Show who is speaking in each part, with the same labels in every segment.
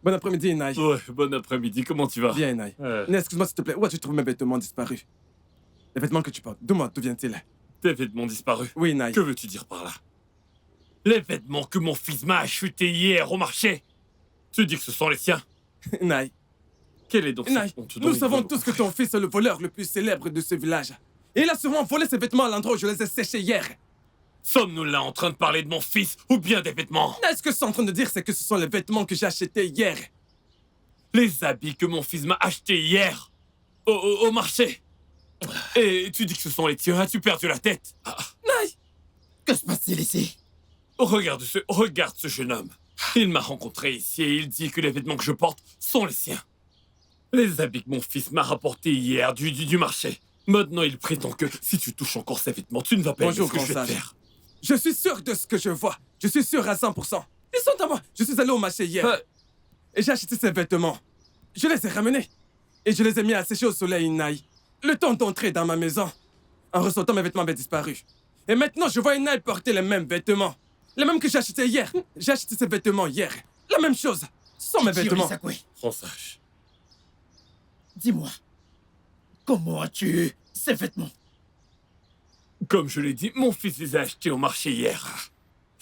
Speaker 1: Bon après-midi, Nai.
Speaker 2: Ouais, bon après-midi, comment tu vas?
Speaker 1: Bien, Nai. Nai, excuse-moi s'il te plaît. Où as-tu trouvé mes vêtements disparus? Les vêtements que tu portes. Dis-moi, d'où viennent-ils?
Speaker 2: Tes vêtements disparus?
Speaker 1: Oui, Nai.
Speaker 2: Que veux-tu dire par là? Les vêtements que mon fils m'a achetés hier au marché. Tu dis que ce sont les siens?
Speaker 1: Nai.
Speaker 2: Quelle est donc
Speaker 1: Nai,
Speaker 2: cette honte dont
Speaker 1: nous
Speaker 2: il
Speaker 1: savons
Speaker 2: veut me
Speaker 1: tous que
Speaker 2: couvrir?
Speaker 1: ton fils est le voleur le plus célèbre de ce village. Et il a sûrement volé ses vêtements à l'endroit où je les ai séchés hier.
Speaker 2: Sommes-nous là en train de parler de mon fils ou bien des vêtements?
Speaker 1: Nai, ce que je suis en train de dire, c'est que ce sont les vêtements que j'ai achetés hier.
Speaker 2: Les habits que mon fils m'a achetés hier au marché. Et tu dis que ce sont les tiens, as-tu perdu la tête?
Speaker 1: Nai!
Speaker 3: Que se passe-t-il ici?
Speaker 2: Regarde ce jeune homme. Il m'a rencontré ici et il dit que les vêtements que je porte sont les siens. Les habits que mon fils m'a rapportés hier du marché. Maintenant, il prétend que si tu touches encore ces vêtements, tu ne vas pas aimer
Speaker 1: Bonjour,
Speaker 2: ce que je vais te
Speaker 1: grand sage.
Speaker 2: faire.
Speaker 1: Je suis sûr de ce que je vois. Je suis sûr à 100%. Ils sont à moi. Je suis allé au marché hier. Et j'ai acheté ces vêtements. Je les ai ramenés. Et je les ai mis à sécher au soleil, Nai. Le temps d'entrer dans ma maison. En ressortant, mes vêtements avaient disparu. Et maintenant, je vois Nai porter les mêmes vêtements. Les mêmes que j'ai achetés hier. J'ai acheté ces vêtements hier. La même chose. Ce sont mes vêtements.
Speaker 3: Sakwe,
Speaker 2: Prends sage.
Speaker 3: dis-moi, comment as-tu eu ces vêtements?
Speaker 2: Comme je l'ai dit, mon fils les a achetés au marché hier.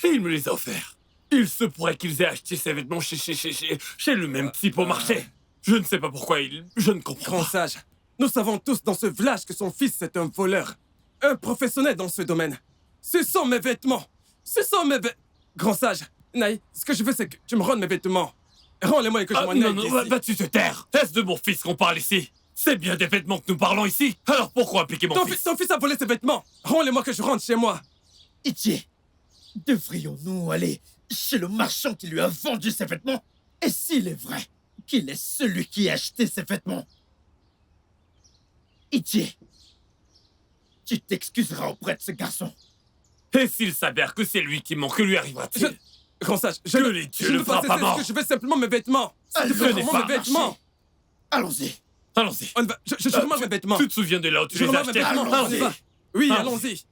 Speaker 2: Et il me les a offerts. Il se pourrait qu'ils aient acheté ces vêtements chez le même type au marché. Je ne sais pas pourquoi je ne comprends
Speaker 1: Grand
Speaker 2: pas.
Speaker 1: sage, nous savons tous dans ce village que son fils est un voleur. Un professionnel dans ce domaine. Ce sont mes vêtements. Ce sont mes vêtements. Grand sage, Nai, ce que je veux, c'est que tu me rendes mes vêtements. Rends-les-moi et que je m'en aille
Speaker 2: Non,
Speaker 1: d'ici.
Speaker 2: vas-tu te taire? Est-ce de mon fils qu'on parle ici? C'est bien des vêtements que nous parlons ici. Alors pourquoi impliquer mon fils?
Speaker 1: Ton fils a volé ses vêtements. Rends-les-moi que je rentre chez moi.
Speaker 3: Ichi, devrions-nous aller chez le marchand qui lui a vendu ces vêtements? Et s'il est vrai qu'il est celui qui a acheté ces vêtements? Ichi, tu t'excuseras auprès de ce garçon.
Speaker 2: Et s'il s'avère que c'est lui qui ment, que lui arrivera-t-il?
Speaker 1: Grand sage,
Speaker 2: Que les dieux
Speaker 1: je
Speaker 2: le
Speaker 1: ne veux pas
Speaker 2: frappent à
Speaker 1: cesser
Speaker 2: mort.
Speaker 1: ce que je veux simplement mes vêtements.
Speaker 3: Ah,
Speaker 1: S'il te
Speaker 3: je
Speaker 1: plaît,
Speaker 3: n'ai
Speaker 1: rends-moi
Speaker 3: pas
Speaker 1: mes vêtements.
Speaker 3: marché. Allons-y.
Speaker 2: Allons-y.
Speaker 1: On va- Je rends mes vêtements.
Speaker 2: Tu te souviens de là où tu
Speaker 1: Je
Speaker 2: les as
Speaker 1: rends mes
Speaker 2: achetés?
Speaker 1: vêtements. On y va. Oui, allons-y.
Speaker 2: Tu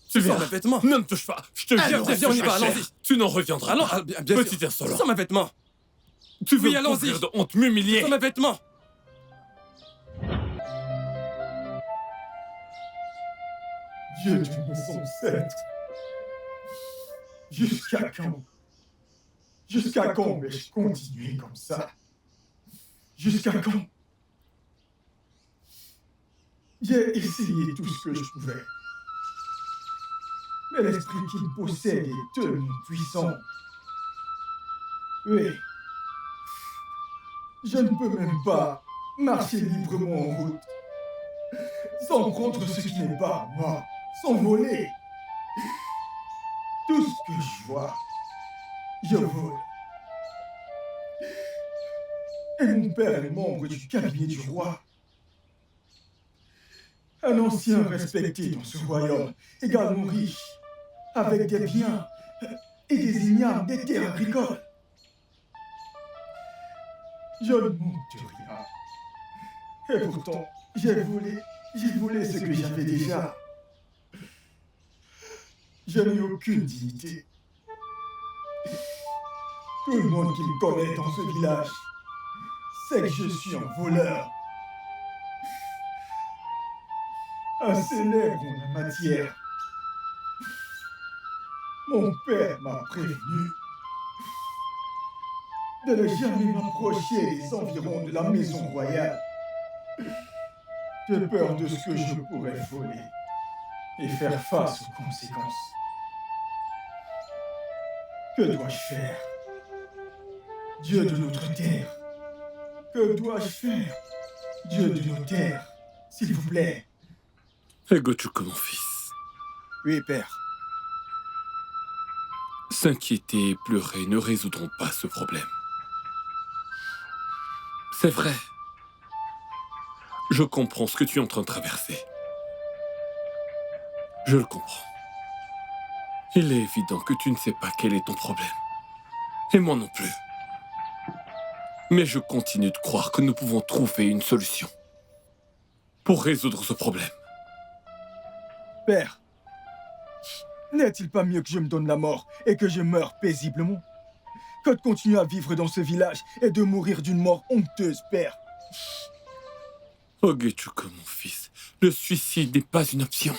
Speaker 1: Ce sont
Speaker 2: viens.
Speaker 1: mes vêtements.
Speaker 2: Ne me touche pas. Je te
Speaker 3: Allons,
Speaker 2: jure,
Speaker 1: viens, on y va, allons-y.
Speaker 2: Tu n'en reviendras
Speaker 1: Allons,
Speaker 2: pas.
Speaker 1: bien
Speaker 2: Petit
Speaker 1: sûr.
Speaker 2: insolent.
Speaker 1: Ce sont mes vêtements.
Speaker 2: Tu veux
Speaker 1: Oui,
Speaker 2: me
Speaker 1: allons-y.
Speaker 2: couvrir de honte,
Speaker 1: Ce
Speaker 2: m'humilier?
Speaker 1: sont mes vêtements.
Speaker 4: Dieu de mes ancêtres. Jusqu'à quand? Jusqu'à quand vais-je continuer comme ça? Jusqu'à quand? J'ai essayé tout ce que je pouvais. Mais l'esprit qui me possède est tellement puissant. Oui. Je ne peux même pas marcher librement en route. Sans prendre ce qui n'est pas à moi. Sans voler. Tout ce que je vois, je vole. Et mon père est membre du cabinet du roi. Un ancien respecté dans ce royaume, également riche, avec des biens et des ignames, des terres agricoles. Je ne manque de rien. Et pourtant, j'ai volé ce que j'avais déjà. Je n'ai aucune dignité. Tout le monde qui me connaît dans ce village sait que je suis un voleur. Un célèbre en la matière. Mon père m'a prévenu de ne jamais m'approcher des environs de la maison royale, de peur de ce que je pourrais voler et faire face aux conséquences. Que dois-je faire? Dieu de notre terre, que dois-je faire? Dieu de nos terres, s'il vous plaît.
Speaker 2: Écoute mon fils.
Speaker 3: Oui, père.
Speaker 2: S'inquiéter et pleurer ne résoudront pas ce problème. C'est vrai. Je comprends ce que tu es en train de traverser. Je le comprends. Il est évident que tu ne sais pas quel est ton problème. Et moi non plus. Mais je continue de croire que nous pouvons trouver une solution pour résoudre ce problème.
Speaker 4: Père, n'est-il pas mieux que je me donne la mort et que je meure paisiblement? que de continuer à vivre dans ce village et de mourir d'une mort honteuse, père.
Speaker 2: Ogechuko, mon fils, le suicide n'est pas une option.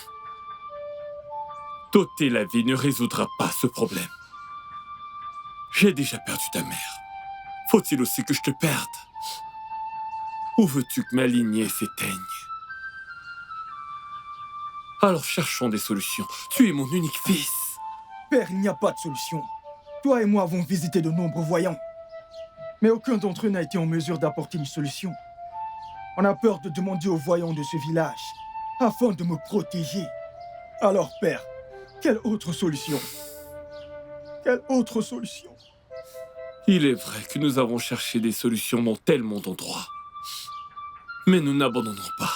Speaker 2: T'ôter la vie ne résoudra pas ce problème. J'ai déjà perdu ta mère. Faut-il aussi que je te perde? Ou veux-tu que ma lignée s'éteigne? Alors cherchons des solutions. Tu es mon unique fils.
Speaker 4: Père, il n'y a pas de solution. Toi et moi avons visité de nombreux voyants. Mais aucun d'entre eux n'a été en mesure d'apporter une solution. On a peur de demander aux voyants de ce village, afin de me protéger. Alors, père, quelle autre solution? Quelle autre solution?
Speaker 2: Il est vrai que nous avons cherché des solutions dans tellement d'endroits. Mais nous n'abandonnerons pas.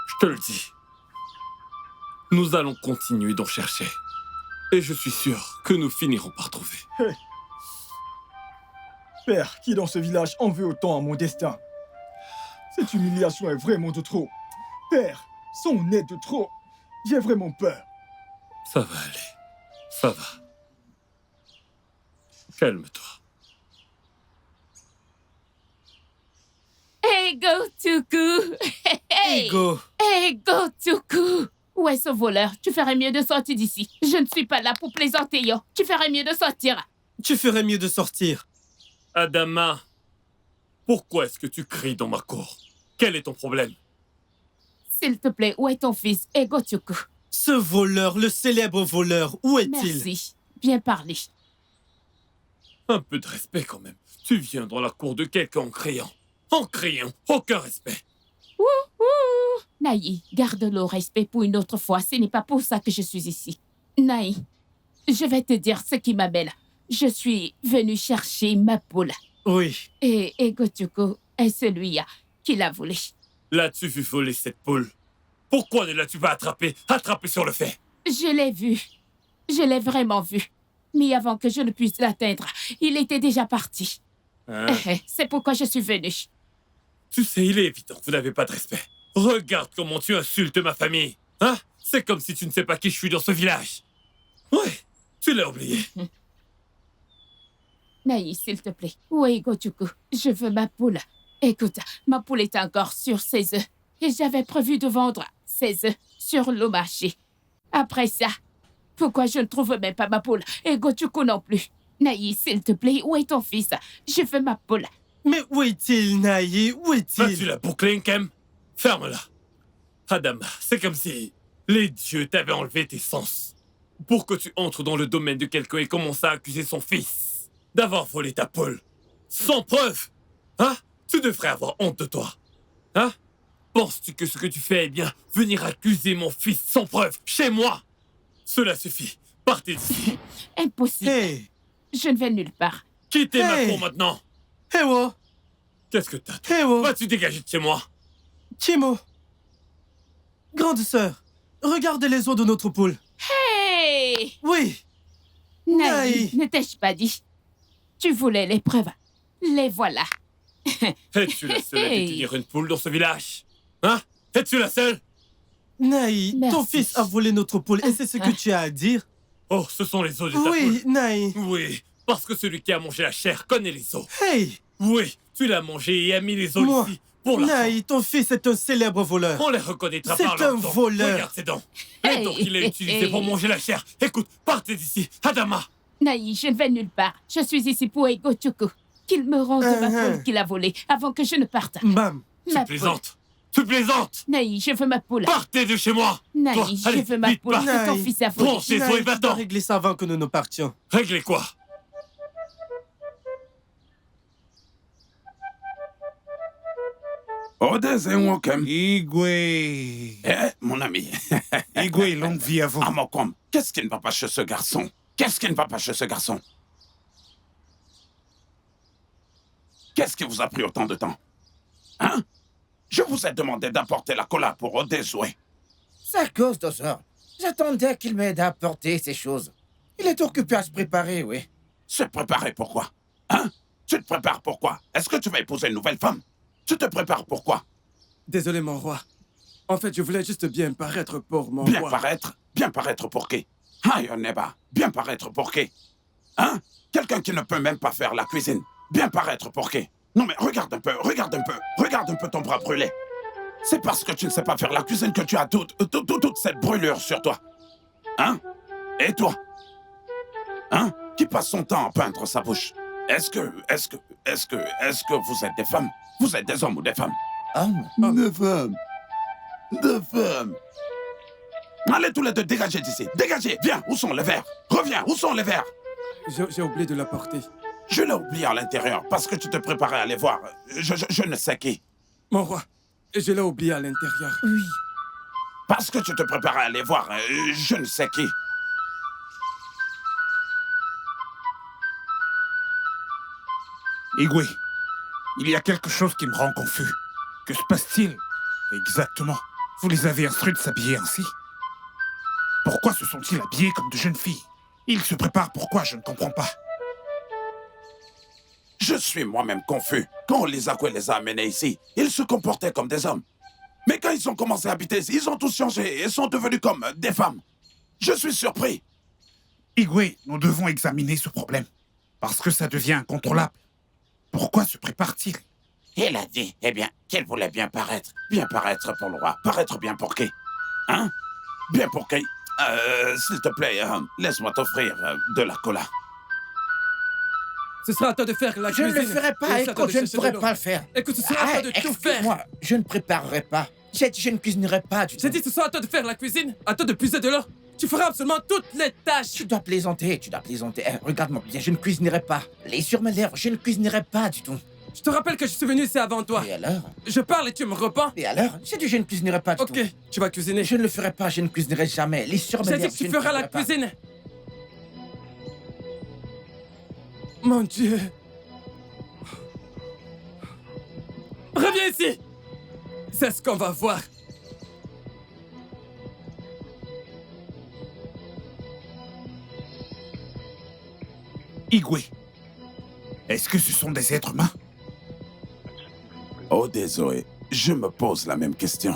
Speaker 2: Je te le dis. Nous allons continuer d'en chercher. Et je suis sûr que nous finirons par trouver.
Speaker 4: Hey. Père, qui dans ce village en veut autant à mon destin? Cette humiliation est vraiment de trop. Père, son est de trop. J'ai vraiment peur.
Speaker 2: Ça va aller. Ça va. Calme-toi.
Speaker 5: Hey, Gotoku! Hey! Hey, Gotoku! Où est ce voleur? Tu ferais mieux de sortir d'ici. Je ne suis pas là pour plaisanter, yo. Tu ferais mieux de sortir.
Speaker 3: Tu ferais mieux de sortir.
Speaker 2: Adama, pourquoi est-ce que tu cries dans ma cour? Quel est ton problème?
Speaker 5: S'il te plaît, où est ton fils, Gotoku?
Speaker 3: Ce voleur, le célèbre voleur, où est-il?
Speaker 5: Merci. Bien parlé.
Speaker 2: Un peu de respect quand même. Tu viens dans la cour de quelqu'un en criant. En criant, aucun respect.
Speaker 5: Ouh! Naï, garde le respect pour une autre fois. Ce n'est pas pour ça que je suis ici. Naï, je vais te dire ce qui m'amène. Je suis venue chercher ma poule.
Speaker 3: Oui.
Speaker 5: Et Gotoku est celui-là qui l'a volée.
Speaker 2: L'as-tu vu voler cette poule? Pourquoi ne l'as-tu pas attrapée? Attrapée sur le fait.
Speaker 5: Je l'ai vu. Je l'ai vraiment vu. Mais avant que je ne puisse l'atteindre, il était déjà parti.
Speaker 2: Hein?
Speaker 5: C'est pourquoi je suis venue.
Speaker 2: Tu sais, il est évident que vous n'avez pas de respect. Regarde comment tu insultes ma famille. Hein? C'est comme si tu ne sais pas qui je suis dans ce village. Ouais, tu l'as oublié.
Speaker 5: Naï, s'il te plaît. Où est Gotoku? Je veux ma poule. Écoute, ma poule est encore sur ses œufs. Et j'avais prévu de vendre ses œufs sur le marché. Après ça, pourquoi je ne trouve même pas ma poule? Et Gotoku non plus. Naï, s'il te plaît, où est ton fils? Je veux ma poule.
Speaker 3: Mais où est-il, Naï? Où est-il?
Speaker 2: Vas-tu la boucler, Nkem? Ferme-la. Adama, c'est comme si les dieux t'avaient enlevé tes sens. Pour que tu entres dans le domaine de quelqu'un et commences à accuser son fils d'avoir volé ta poule. Sans preuve. Hein? Tu devrais avoir honte de toi. Hein? Penses-tu que ce que tu fais est bien venir accuser mon fils sans preuve chez moi? Cela suffit. Partez d'ici.
Speaker 5: Impossible.
Speaker 3: Hey!
Speaker 5: Je ne vais nulle part.
Speaker 2: Quittez ma
Speaker 3: Hey!
Speaker 2: cour maintenant.
Speaker 3: Hewo!
Speaker 2: Qu'est-ce que t'as, toi?
Speaker 3: Hewo!
Speaker 2: Vas-tu dégager de chez moi?
Speaker 3: Chimo! Grande sœur, regarde les os de notre poule.
Speaker 5: Hey!
Speaker 3: Oui!
Speaker 5: Naï,
Speaker 3: Naï.
Speaker 5: ne t'ai-je pas dit? Tu voulais les preuves. Les voilà.
Speaker 2: Es-tu la seule à
Speaker 5: Hey.
Speaker 2: détenir une poule dans ce village? Hein? Es-tu la seule?
Speaker 3: Naï, ton
Speaker 5: Merci.
Speaker 3: fils a volé notre poule et c'est ce que tu as à dire?
Speaker 2: Oh, ce sont les os de ta
Speaker 3: Oui,
Speaker 2: poule.
Speaker 3: Naï.
Speaker 2: Oui, parce que celui qui a mangé la chair connaît les os.
Speaker 3: Hey!
Speaker 2: Oui, tu l'as mangé et as mis les os
Speaker 3: Moi,
Speaker 2: ici pour la
Speaker 3: Naï, ton fils est un célèbre voleur.
Speaker 2: On les reconnaîtra
Speaker 3: C'est
Speaker 2: par leurs
Speaker 3: un
Speaker 2: dents.
Speaker 3: voleur.
Speaker 2: Regarde ses dents. Les dents qu'il a utilisées pour manger la chair. Écoute, partez d'ici. Adama.
Speaker 5: Naï, je ne vais nulle part. Je suis ici pour Gotoku. Qu'il me rende ma poule qu'il a volée avant que je ne parte.
Speaker 3: Bam!
Speaker 2: Tu
Speaker 5: Ma poule.
Speaker 2: plaisantes. Tu plaisantes.
Speaker 5: Naï, je veux ma poule.
Speaker 2: Partez de chez moi.
Speaker 5: Naï,
Speaker 2: Toi,
Speaker 5: je
Speaker 2: allez,
Speaker 5: veux ma
Speaker 2: vite,
Speaker 5: poule
Speaker 2: pars.
Speaker 5: que ton
Speaker 3: Naï.
Speaker 5: fils a volée.
Speaker 2: Prends ces os et
Speaker 3: Naï, tu dois
Speaker 2: va-t'en.
Speaker 3: régler ça avant que nous ne partions.
Speaker 2: Réglez quoi?
Speaker 6: Odezenwokem.
Speaker 7: Igwe.
Speaker 6: Mon ami.
Speaker 7: Igwe, longue vie à vous.
Speaker 6: Amokom, qu'est-ce qui ne va pas chez ce garçon? Qu'est-ce qui ne va pas chez ce garçon? Qu'est-ce qui vous a pris autant de temps? Hein? Je vous ai demandé d'apporter la cola pour Odezwe.
Speaker 8: C'est à cause de ça. J'attendais qu'il m'aide à apporter ces choses. Il est occupé à se préparer, oui.
Speaker 6: Se préparer pourquoi? Hein? Tu te prépares pourquoi? Est-ce que tu vas épouser une nouvelle femme? Tu te prépares pourquoi?
Speaker 1: Désolé, mon roi. En fait, je voulais juste bien paraître pour mon
Speaker 6: Bien
Speaker 1: roi.
Speaker 6: paraître? Bien paraître pour qui? Aïe, Neba, bien paraître pour qui? Hein? Quelqu'un qui ne peut même pas faire la cuisine. Bien paraître porqué. Non mais regarde un peu ton bras brûlé. C'est parce que tu ne sais pas faire la cuisine que tu as toute cette brûlure sur toi. Hein? Et toi? Hein? Qui passe son temps à peindre sa bouche? Est-ce que vous êtes des femmes? Vous êtes des hommes ou des femmes? Des femmes. Des femmes. Allez tous les deux, dégagez d'ici. Dégagez, viens, où sont les verres? Reviens, où sont les verres?
Speaker 1: J'ai oublié de l'apporter.
Speaker 6: Je l'ai oublié à l'intérieur parce que tu te préparais à aller voir je ne sais qui.
Speaker 1: Mon roi, je l'ai oublié à l'intérieur.
Speaker 5: Oui.
Speaker 6: Parce que tu te préparais à aller voir je ne sais qui.
Speaker 7: Igwe, il y a quelque chose qui me rend confus. Que se passe-t-il exactement? Vous les avez instruits de s'habiller ainsi? Pourquoi se sont-ils habillés comme de jeunes filles? Ils se préparent pourquoi? Je ne comprends pas.
Speaker 6: Je suis moi-même confus. Quand Lisakwe les a amenés ici, ils se comportaient comme des hommes. Mais quand ils ont commencé à habiter ici, ils ont tous changé et sont devenus comme des femmes. Je suis surpris.
Speaker 7: Igwe, nous devons examiner ce problème. Parce que ça devient incontrôlable. Pourquoi se prépare-t-il?
Speaker 6: Il a dit, eh bien, qu'il voulait bien paraître. Bien paraître pour le roi. Paraître bien pour qui? Hein? Bien pour qui? S'il te plaît, laisse-moi t'offrir de la cola.
Speaker 1: Ce sera à toi de faire la
Speaker 8: Je
Speaker 1: cuisine.
Speaker 8: ne le ferai pas,
Speaker 1: Et c'est à toi
Speaker 8: écoute,
Speaker 1: de
Speaker 8: je ne
Speaker 1: chercher
Speaker 8: pourrai
Speaker 1: de l'eau.
Speaker 8: pas le faire.
Speaker 1: Écoute, ce sera à toi de tout faire.
Speaker 8: Excuse-moi, je ne préparerai pas. J'ai dit, je ne cuisinerai pas du tout.
Speaker 1: J'ai dit ce sera à toi de faire la cuisine, à toi de puiser de l'eau. Tu feras absolument toutes les tâches.
Speaker 8: Tu dois plaisanter, tu dois plaisanter. Regarde-moi bien, je ne cuisinerai pas. Les sur mes lèvres, je ne cuisinerai pas du tout.
Speaker 1: Je te rappelle que je suis venu ici avant toi.
Speaker 8: Et alors?
Speaker 1: Je parle et tu me repens.
Speaker 8: Et alors? J'ai dit, je ne cuisinerai pas du
Speaker 1: Ok,
Speaker 8: tout.
Speaker 1: tu vas cuisiner.
Speaker 8: Je ne le ferai pas, je ne cuisinerai jamais. Les sur mes
Speaker 1: J'ai
Speaker 8: lèvres,
Speaker 1: dit que tu
Speaker 8: je ne
Speaker 1: feras la
Speaker 8: cuisinerai pas.
Speaker 1: cuisine. Mon Dieu. Reviens ici. C'est ce qu'on va voir.
Speaker 7: Igwe, est-ce que ce sont des êtres humains?
Speaker 6: Oh, désolé. Je me pose la même question.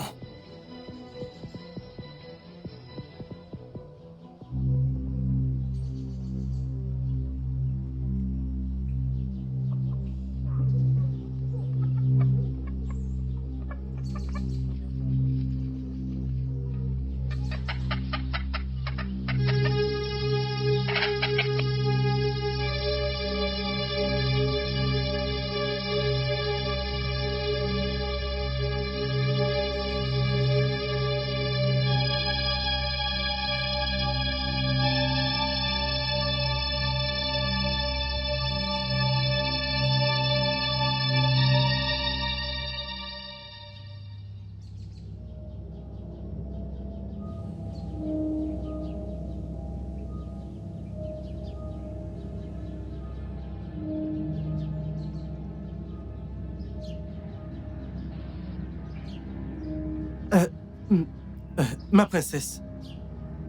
Speaker 9: Ma princesse,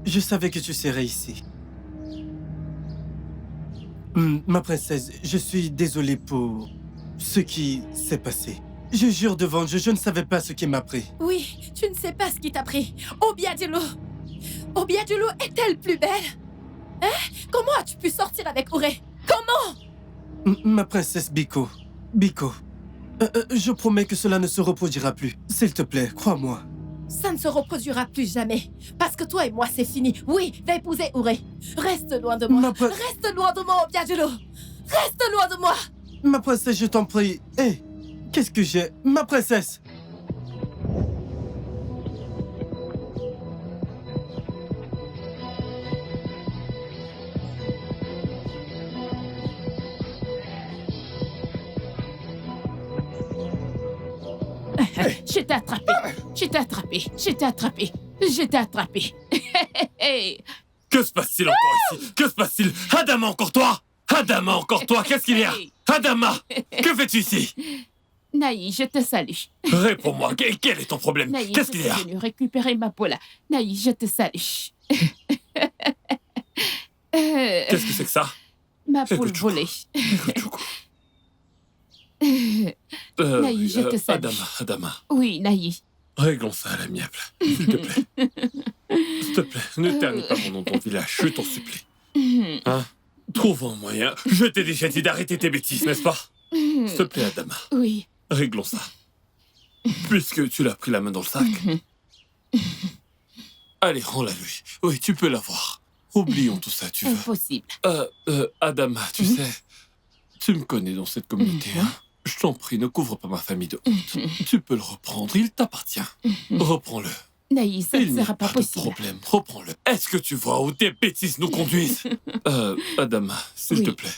Speaker 9: je savais que tu serais ici. Ma princesse, je suis désolé pour ce qui s'est passé. Je jure devant Dieu, je ne savais pas ce qui m'a pris.
Speaker 10: Oui, tu ne sais pas ce qui t'a pris. Obiadilo Obiadilo est-elle plus belle? Hein? Comment as-tu pu sortir avec Auré? Comment?
Speaker 9: Ma princesse Biko, je promets que cela ne se reproduira plus. S'il te plaît, crois-moi.
Speaker 10: Ça ne se reproduira plus jamais. Parce que toi et moi, c'est fini. Oui, va épouser Auré. Reste loin de moi. Reste loin de moi, Obiadilo. Reste loin de moi.
Speaker 9: Ma princesse, je t'en prie. Hé, qu'est-ce que j'ai? Ma princesse!
Speaker 5: Je t'ai attrapé. Je t'ai attrapé. Je t'ai attrapé. Je t'ai attrapé.
Speaker 2: Que se passe-t-il encore ici? Que se passe-t-il? Adama, encore toi? Adama, encore toi? Qu'est-ce qu'il y a? Adama, que fais-tu ici?
Speaker 5: Naï, je te salue.
Speaker 2: Réponds-moi, quel est ton problème?
Speaker 5: Naï,
Speaker 2: Qu'est-ce qu'il y a?
Speaker 5: je suis venue récupérer ma pola. Naï, je te salue.
Speaker 2: Qu'est-ce que c'est que ça?
Speaker 5: Ma poule volée. Naï, je te salue.
Speaker 2: Adama.
Speaker 5: Oui, Naï.
Speaker 2: Réglons ça à l'amiable, s'il te plaît. S'il te plaît, ne ternis pas mon nom dans ton village, je t'en supplie. Hein? Trouve un moyen. Je t'ai déjà dit d'arrêter tes bêtises, n'est-ce pas? S'il te plaît, Adama.
Speaker 5: Oui.
Speaker 2: Réglons ça. Puisque tu l'as pris la main dans le sac. Allez, rends-la lui. Oui, tu peux l'avoir. Oublions tout ça, tu veux.
Speaker 5: Impossible.
Speaker 2: Adama, tu sais, tu me connais dans cette communauté, hein? Je t'en prie, ne couvre pas ma famille de honte. Tu peux le reprendre, il t'appartient. Reprends-le.
Speaker 5: Naïs, ça
Speaker 2: Il
Speaker 5: ne
Speaker 2: n'y
Speaker 5: sera
Speaker 2: a
Speaker 5: pas
Speaker 2: pas de
Speaker 5: possible.
Speaker 2: problème, reprends-le. Est-ce que tu vois où tes bêtises nous conduisent? Adama, s'il te plaît.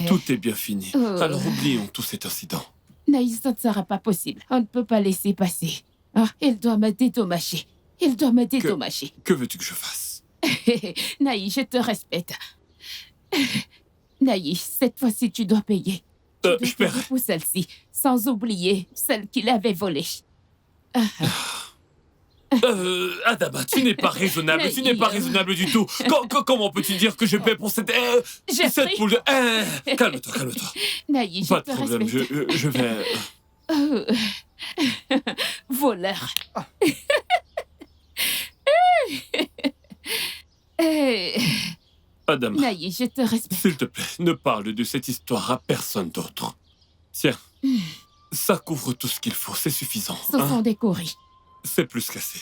Speaker 2: Tout est bien fini. Alors oublions tout cet incident.
Speaker 5: Naïs, ça ne sera pas possible. On ne peut pas laisser passer. Ah, il doit me dédommager. Il doit me dédommager.
Speaker 2: Que veux-tu que je fasse?
Speaker 5: Naïs, je te respecte. Naïs, cette fois-ci, tu dois payer.
Speaker 2: Je paierai.
Speaker 5: Pour celle-ci, sans oublier celle qu'il avait volée.
Speaker 2: Adama, tu n'es pas raisonnable, tu n'es pas raisonnable du tout. Comment peux-tu dire que je paie pour cette poule de... Calme-toi, calme-toi.
Speaker 5: Naïs,
Speaker 2: Pas
Speaker 5: je
Speaker 2: de
Speaker 5: te
Speaker 2: problème,
Speaker 5: respecte.
Speaker 2: je vais...
Speaker 5: Voleur.
Speaker 2: Adama,
Speaker 5: Naïs, je te respecte.
Speaker 2: s'il te plaît, ne parle de cette histoire à personne d'autre. Tiens, ça couvre tout ce qu'il faut, c'est suffisant.
Speaker 5: Ce sont des courris.
Speaker 2: C'est plus qu'assez.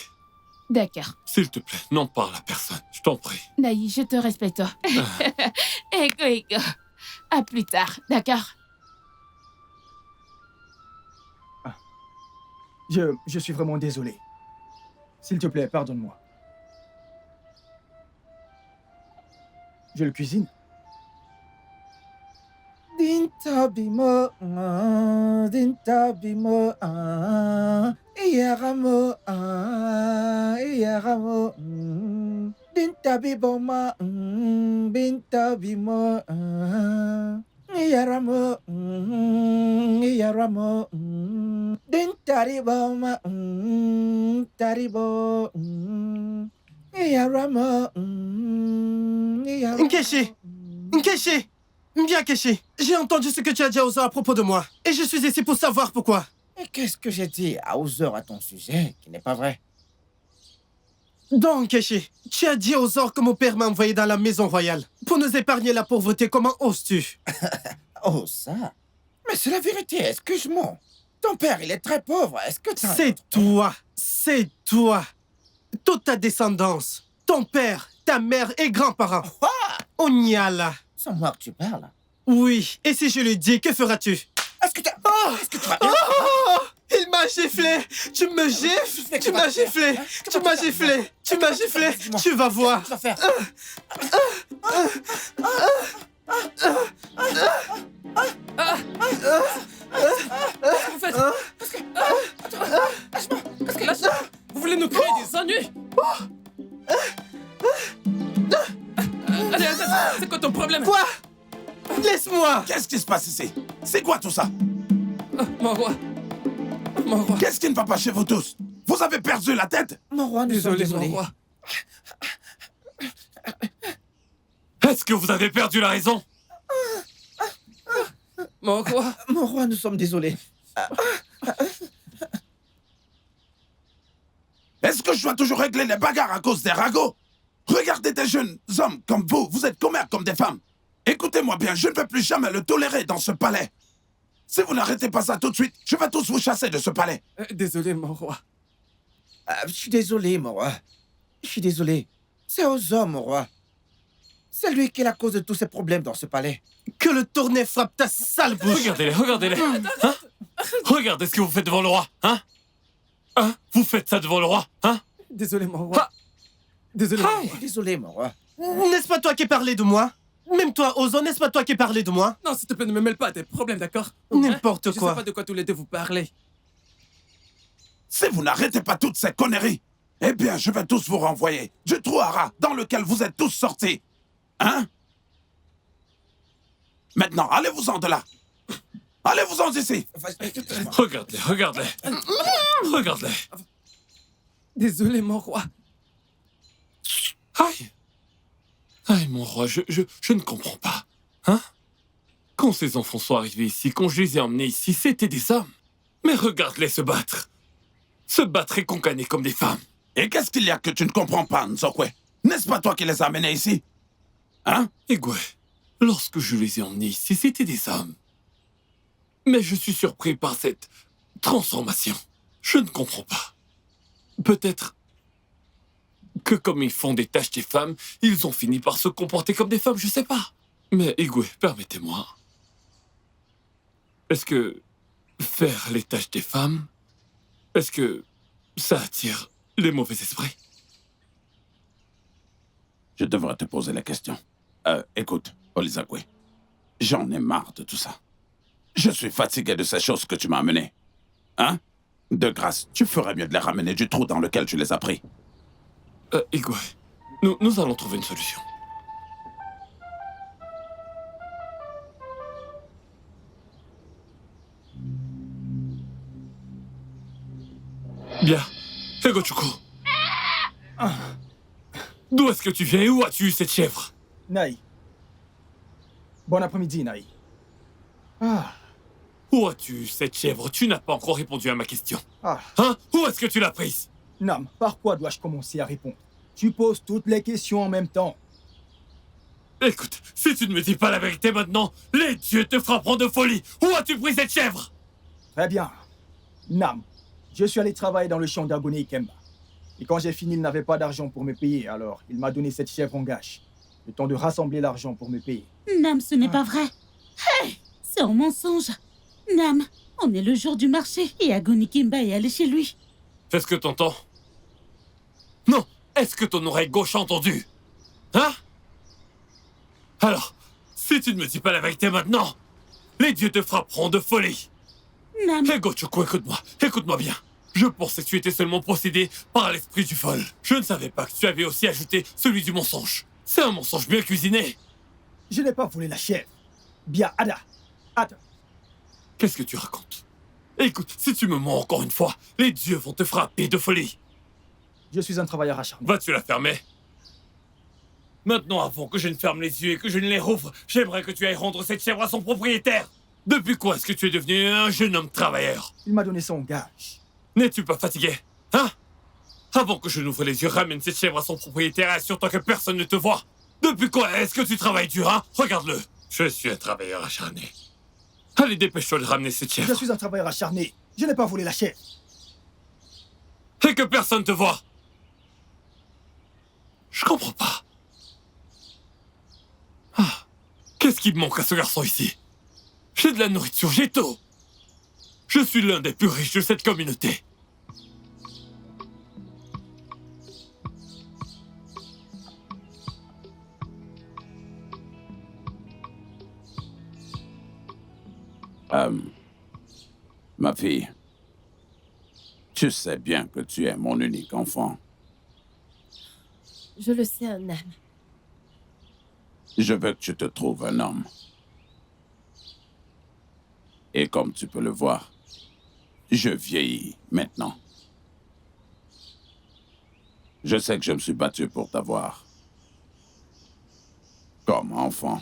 Speaker 5: D'accord.
Speaker 2: S'il te plaît, n'en parle à personne, je t'en prie.
Speaker 5: Naïs, je te respecte. Ego. À plus tard, d'accord?
Speaker 4: Je suis vraiment désolé. S'il te plaît, pardonne-moi. Je le cuisine.
Speaker 8: Dintabimo, dintabimo, iyaramo, iyaramo, dintabiboma, bintabimo, iyaramo, iyaramo, dintariboma, taribo, iyaramo, iyaramo.
Speaker 9: Nkechi! Nkechi! Viens, Nkechi. J'ai entendu ce que tu as dit à Ozo à propos de moi. Et je suis ici pour savoir pourquoi.
Speaker 8: Et qu'est-ce que j'ai dit à Ozer à ton sujet qui n'est pas vrai?
Speaker 9: Donc, Nkechi, tu as dit aux Ozor que mon père m'a envoyé dans la maison royale pour nous épargner la pauvreté. Comment oses-tu?
Speaker 8: Oh, ça? Mais c'est la vérité, excuse-moi. Ton père, il est très pauvre. Est-ce que tu...
Speaker 9: C'est toi. C'est toi. Toute ta descendance. Ton père, ta mère et grands-parents. Onyala.
Speaker 8: C'est moi que tu parles.
Speaker 9: Oui. Et si je lui dis, que feras-tu?
Speaker 8: Est-ce que tu vas bien?
Speaker 9: Il m'a giflé. Tu me gifles. Tu m'as giflé. Tu m'as giflé. Tu m'as giflé. Tu vas voir.
Speaker 8: Qu'est-ce que tu vas faire?
Speaker 1: Vous faites... Lâche-moi. Vous voulez nous créer des ennuis? Allez, c'est quoi ton problème?
Speaker 9: Quoi? Laisse-moi.
Speaker 6: Qu'est-ce qui se passe ici? C'est quoi tout ça?
Speaker 1: Mon roi. Mon roi.
Speaker 6: Qu'est-ce qui ne va pas chez vous tous? Vous avez perdu la tête?
Speaker 8: Mon roi, nous sommes
Speaker 1: Désolé, mon
Speaker 8: désolés.
Speaker 1: roi.
Speaker 2: Est-ce que vous avez perdu la raison?
Speaker 1: Mon roi.
Speaker 8: Mon roi, nous sommes désolés.
Speaker 6: Est-ce que je dois toujours régler les bagarres à cause des ragots? Regardez des jeunes hommes comme vous êtes commères comme des femmes. Écoutez-moi bien, je ne vais plus jamais le tolérer dans ce palais. Si vous n'arrêtez pas ça tout de suite, je vais tous vous chasser de ce palais.
Speaker 1: Désolé, mon roi.
Speaker 8: Je suis désolé, mon roi. Je suis désolé. C'est aux hommes, mon roi. C'est lui qui est la cause de tous ces problèmes dans ce palais.
Speaker 9: Que le tournet frappe ta sale bouche.
Speaker 2: Regardez-les, regardez-les. Hein? Regardez ce que vous faites devant le roi, hein? Hein? Vous faites ça devant le roi, hein?
Speaker 1: Désolé, mon roi. Désolé, mon roi.
Speaker 8: Désolé, mon roi.
Speaker 9: N'est-ce pas toi qui parlais de moi? Même toi, Ozo, n'est-ce pas toi qui parlais de moi?
Speaker 1: Non, s'il te plaît, ne me mêle pas à tes problèmes, d'accord?
Speaker 9: N'importe
Speaker 1: Je
Speaker 9: quoi.
Speaker 1: sais pas de quoi tous les deux vous parlez.
Speaker 6: Si vous n'arrêtez pas toutes ces conneries, eh bien, je vais tous vous renvoyer du trou à rats dans lequel vous êtes tous sortis. Hein? Maintenant, allez-vous-en de là. Allez-vous-en d'ici.
Speaker 2: Regarde-les, regarde-les. Regarde-les.
Speaker 1: Désolé, mon roi.
Speaker 2: Aïe. Aïe, mon roi, je ne comprends pas. Hein? Quand ces enfants sont arrivés ici, quand je les ai emmenés ici, c'était des hommes. Mais regarde-les se battre. Se battre et concaner comme des femmes.
Speaker 6: Et qu'est-ce qu'il y a que tu ne comprends pas, Nzokwe? N'est-ce pas toi qui les as amenés ici? Hein?
Speaker 2: Igwe, Lorsque je les ai emmenés ici, c'étaient des hommes. Mais je suis surpris par cette transformation. Je ne comprends pas. Peut-être que comme ils font des tâches des femmes, ils ont fini par se comporter comme des femmes, je sais pas. Mais Igwe, permettez-moi. Est-ce que faire les tâches des femmes, est-ce que ça attire les mauvais esprits?
Speaker 6: Je devrais te poser la question. Écoute, Olizakwe, j'en ai marre de tout ça. Je suis fatigué de ces choses que tu m'as amenées. Hein? De grâce, tu ferais mieux de les ramener du trou dans lequel tu les as pris.
Speaker 2: Igwe, nous allons trouver une solution. Bien. Egochuko. D'où est-ce que tu viens et où as-tu eu cette chèvre?
Speaker 4: Naï. Bon après-midi, Naï.
Speaker 2: Où as-tu eu cette chèvre? Tu n'as pas encore répondu à ma question.
Speaker 4: Hein?
Speaker 2: Où est-ce que tu l'as prise?
Speaker 4: Nam, par quoi dois-je commencer à répondre? Tu poses toutes les questions en même temps.
Speaker 2: Écoute, si tu ne me dis pas la vérité maintenant, les dieux te frapperont de folie. Où as-tu pris cette chèvre?
Speaker 4: Très bien. Nam, je suis allé travailler dans le champ d'Agone Ikemba. Et quand j'ai fini, il n'avait pas d'argent pour me payer, alors il m'a donné cette chèvre en gâche. Le temps de rassembler l'argent pour me payer.
Speaker 11: Nam, ce n'est pas vrai. Hey, c'est un mensonge. Nam, on est le jour du marché et Agone Kimba est allé chez lui.
Speaker 2: Est-ce que t'entends? Non, est-ce que ton oreille gauche a entendu? Hein? Alors, si tu ne me dis pas la vérité maintenant, les dieux te frapperont de folie.
Speaker 11: Nam...
Speaker 2: Egochuko, écoute-moi bien. Je pensais que tu étais seulement possédé par l'esprit du vol. Je ne savais pas que tu avais aussi ajouté celui du mensonge. C'est un mensonge bien cuisiné.
Speaker 4: Je n'ai pas volé la chèvre. Bien, Ada. Attends.
Speaker 2: Qu'est-ce que tu racontes? Écoute, si tu me mens encore une fois, les dieux vont te frapper de folie.
Speaker 4: Je suis un travailleur acharné.
Speaker 2: Vas-tu la fermer? Maintenant, avant que je ne ferme les yeux et que je ne les rouvre, j'aimerais que tu ailles rendre cette chèvre à son propriétaire. Depuis quand est-ce que tu es devenu un jeune homme travailleur?
Speaker 4: Il m'a donné son gage.
Speaker 2: N'es-tu pas fatigué? Hein? Avant que je n'ouvre les yeux, ramène cette chèvre à son propriétaire et assure-toi que personne ne te voit. Depuis quand est-ce que tu travailles dur, hein? Regarde-le. Je suis un travailleur acharné. Allez, dépêche-toi de ramener cette chèvre.
Speaker 4: Je suis un travailleur acharné. Je n'ai pas volé la chèvre.
Speaker 2: Et que personne te voit. Je comprends pas. Qu'est-ce qui me manque à ce garçon ici? J'ai de la nourriture, j'ai tout. Je suis l'un des plus riches de cette communauté.
Speaker 6: Ma fille, tu sais bien que tu es mon unique enfant.
Speaker 10: Je le sais, un âme.
Speaker 6: Je veux que tu te trouves un homme. Et comme tu peux le voir, je vieillis maintenant. Je sais que je me suis battu pour t'avoir. Comme enfant.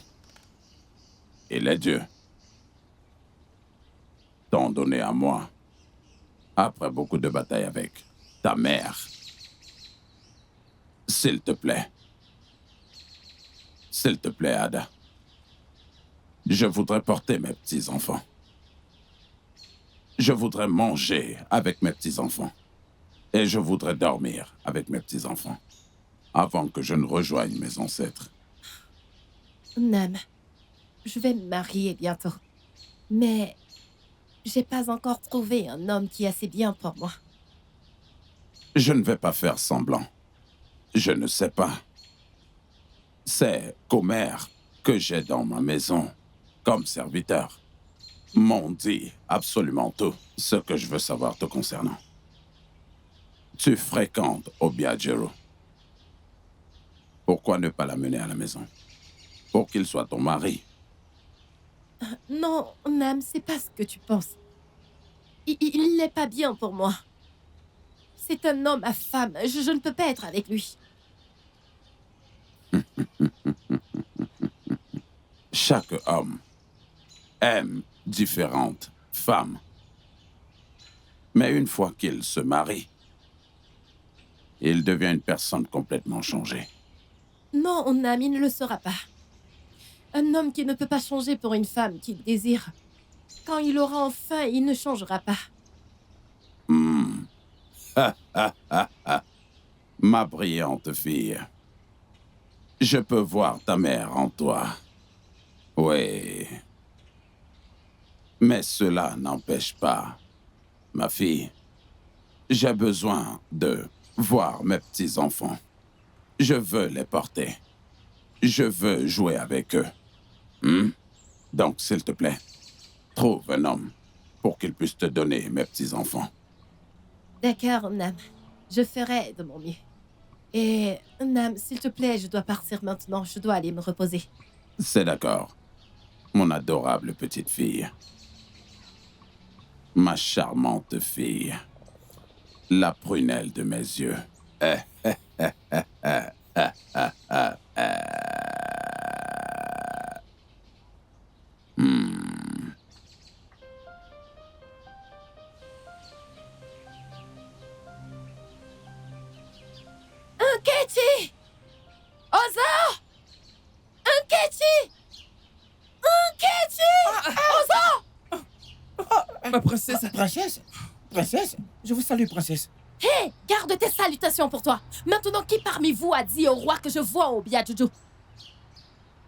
Speaker 6: Et les dieux t'ont donné à moi, après beaucoup de batailles avec ta mère. S'il te plaît, Ada, je voudrais porter mes petits-enfants. Je voudrais manger avec mes petits-enfants. Et je voudrais dormir avec mes petits-enfants. Avant que je ne rejoigne mes ancêtres.
Speaker 10: Nam, je vais me marier bientôt. Mais j'ai pas encore trouvé un homme qui est assez bien pour moi.
Speaker 6: Je ne vais pas faire semblant. Je ne sais pas. C'est qu'Omer, que j'ai dans ma maison, comme serviteur, m'ont dit absolument tout ce que je veux savoir te concernant. Tu fréquentes Obiajiro. Pourquoi ne pas l'amener à la maison? Pour qu'il soit ton mari.
Speaker 10: Non, Nam, c'est pas ce que tu penses. Il n'est pas bien pour moi. C'est un homme à femme. Je ne peux pas être avec lui.
Speaker 6: Chaque homme aime différentes femmes. Mais une fois qu'il se marie, il devient une personne complètement changée.
Speaker 10: Non, Nam, il ne le sera pas. Un homme qui ne peut pas changer pour une femme qu'il désire. Quand il aura enfin, il ne changera pas.
Speaker 6: Ma brillante fille. Je peux voir ta mère en toi. Oui. Mais cela n'empêche pas, ma fille. J'ai besoin de voir mes petits-enfants. Je veux les porter. Je veux jouer avec eux. Donc, s'il te plaît, trouve un homme pour qu'il puisse te donner mes petits-enfants.
Speaker 10: D'accord, Nam. Je ferai de mon mieux. Et, Nam, s'il te plaît, je dois partir maintenant. Je dois aller me reposer.
Speaker 6: C'est d'accord. Mon adorable petite fille. Ma charmante fille. La prunelle de mes yeux.
Speaker 10: Nkechi! Ozo! Nkechi! Nkechi! Ozo!
Speaker 1: Ma princesse.
Speaker 8: Princesse? Princesse? Je vous salue, princesse.
Speaker 10: Hé! Garde tes salutations pour toi! Maintenant, qui parmi vous a dit au roi que je vois Obia Juju?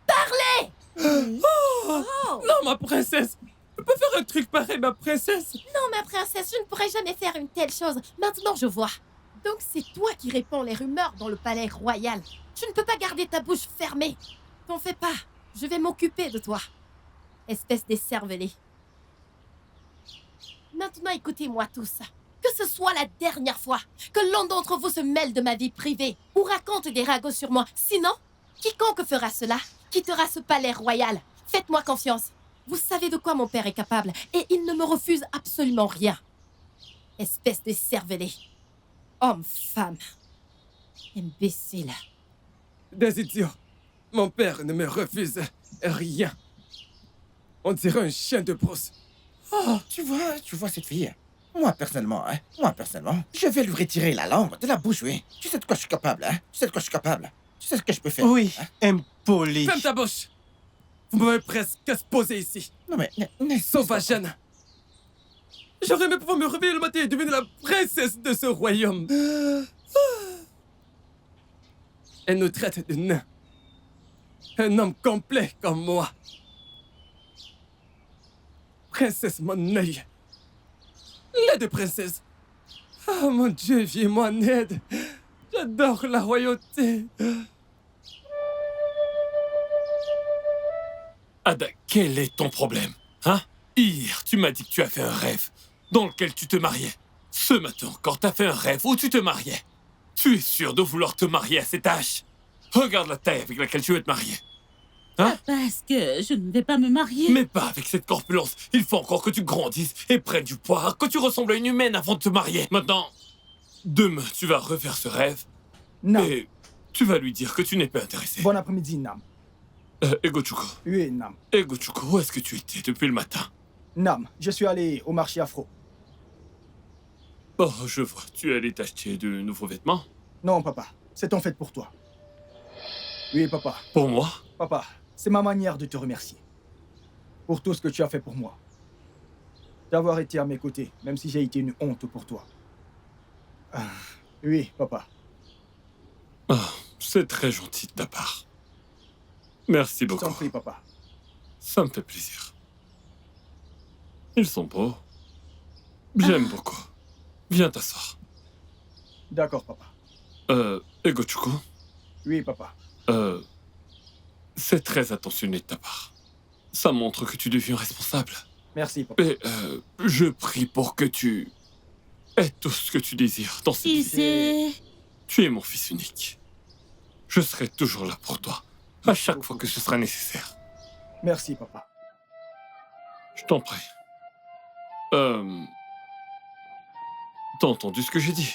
Speaker 10: Parlez!
Speaker 1: Non, ma princesse. Je peux faire un truc pareil, ma princesse.
Speaker 10: Non, ma princesse, je ne pourrais jamais faire une telle chose. Maintenant, je vois. Donc, c'est toi qui répands les rumeurs dans le palais royal. Tu ne peux pas garder ta bouche fermée. T'en fais pas. Je vais m'occuper de toi. Espèce d'écervelé. Maintenant, écoutez-moi tous. Que ce soit la dernière fois que l'un d'entre vous se mêle de ma vie privée ou raconte des ragots sur moi. Sinon, quiconque fera cela quittera ce palais royal. Faites-moi confiance. Vous savez de quoi mon père est capable et il ne me refuse absolument rien. Espèce de cervelé. Homme, femme. Imbécile.
Speaker 1: Des idiots. Mon père ne me refuse rien. On dirait un chien de brousse.
Speaker 8: Oh, tu vois cette fille? Moi, personnellement, je vais lui retirer la langue de la bouche, oui. Tu sais de quoi je suis capable, hein? Tu sais de quoi je suis capable? Tu sais ce que je peux faire?
Speaker 9: Oui,
Speaker 8: hein?
Speaker 9: impoli.
Speaker 1: Ferme ta bouche. Vous m'avez presque exposé ici.
Speaker 8: Non, mais...
Speaker 1: Sauvagène. J'aurais aimé pouvoir me réveiller le matin et devenir la princesse de ce royaume. Elle nous traite de nains. Un homme complet comme moi. Princesse, mon œil. Laide princesse. Oh mon Dieu, viens-moi en aide. J'adore la royauté.
Speaker 2: Ada, quel est ton problème? Hein? Hier, tu m'as dit que tu as fait un rêve dans lequel tu te mariais. Ce matin encore, t'as fait un rêve où tu te mariais. Tu es sûr de vouloir te marier à cet âge? Regarde la taille avec laquelle tu veux te marier. Hein?
Speaker 11: Parce que je ne vais pas me marier.
Speaker 2: Mais pas avec cette corpulence. Il faut encore que tu grandisses et prennes du poids, que tu ressembles à une humaine avant de te marier. Maintenant, demain, tu vas refaire ce rêve.
Speaker 4: Nam.
Speaker 2: Et tu vas lui dire que tu n'es pas intéressé.
Speaker 4: Bon après-midi, Nam.
Speaker 2: Egochuko.
Speaker 4: Oui, Nam.
Speaker 2: Egochuko, où est-ce que tu étais depuis le matin?
Speaker 4: Nam, je suis allé au marché afro.
Speaker 2: Oh, je vois. Tu es allé t'acheter de nouveaux vêtements?
Speaker 4: Non, papa. C'est en fait pour toi. Oui, papa.
Speaker 2: Pour moi?
Speaker 4: Papa, c'est ma manière de te remercier. Pour tout ce que tu as fait pour moi. D'avoir été à mes côtés, même si j'ai été une honte pour toi. Oui, papa.
Speaker 2: Oh, c'est très gentil de ta part. Merci beaucoup.
Speaker 4: Je t'en prie, papa.
Speaker 2: Ça me fait plaisir. Ils sont beaux. J'aime beaucoup. Viens t'asseoir.
Speaker 4: D'accord, papa.
Speaker 2: Egochuko?
Speaker 4: Oui, papa.
Speaker 2: C'est très attentionné de ta part. Ça montre que tu deviens responsable.
Speaker 4: Merci, papa.
Speaker 2: Et je prie pour que tu aies tout ce que tu désires dans cette vie. Tu es mon fils unique. Je serai toujours là pour toi, à chaque fois que ce sera nécessaire.
Speaker 4: Merci, papa.
Speaker 2: Je t'en prie. T'as entendu ce que j'ai dit?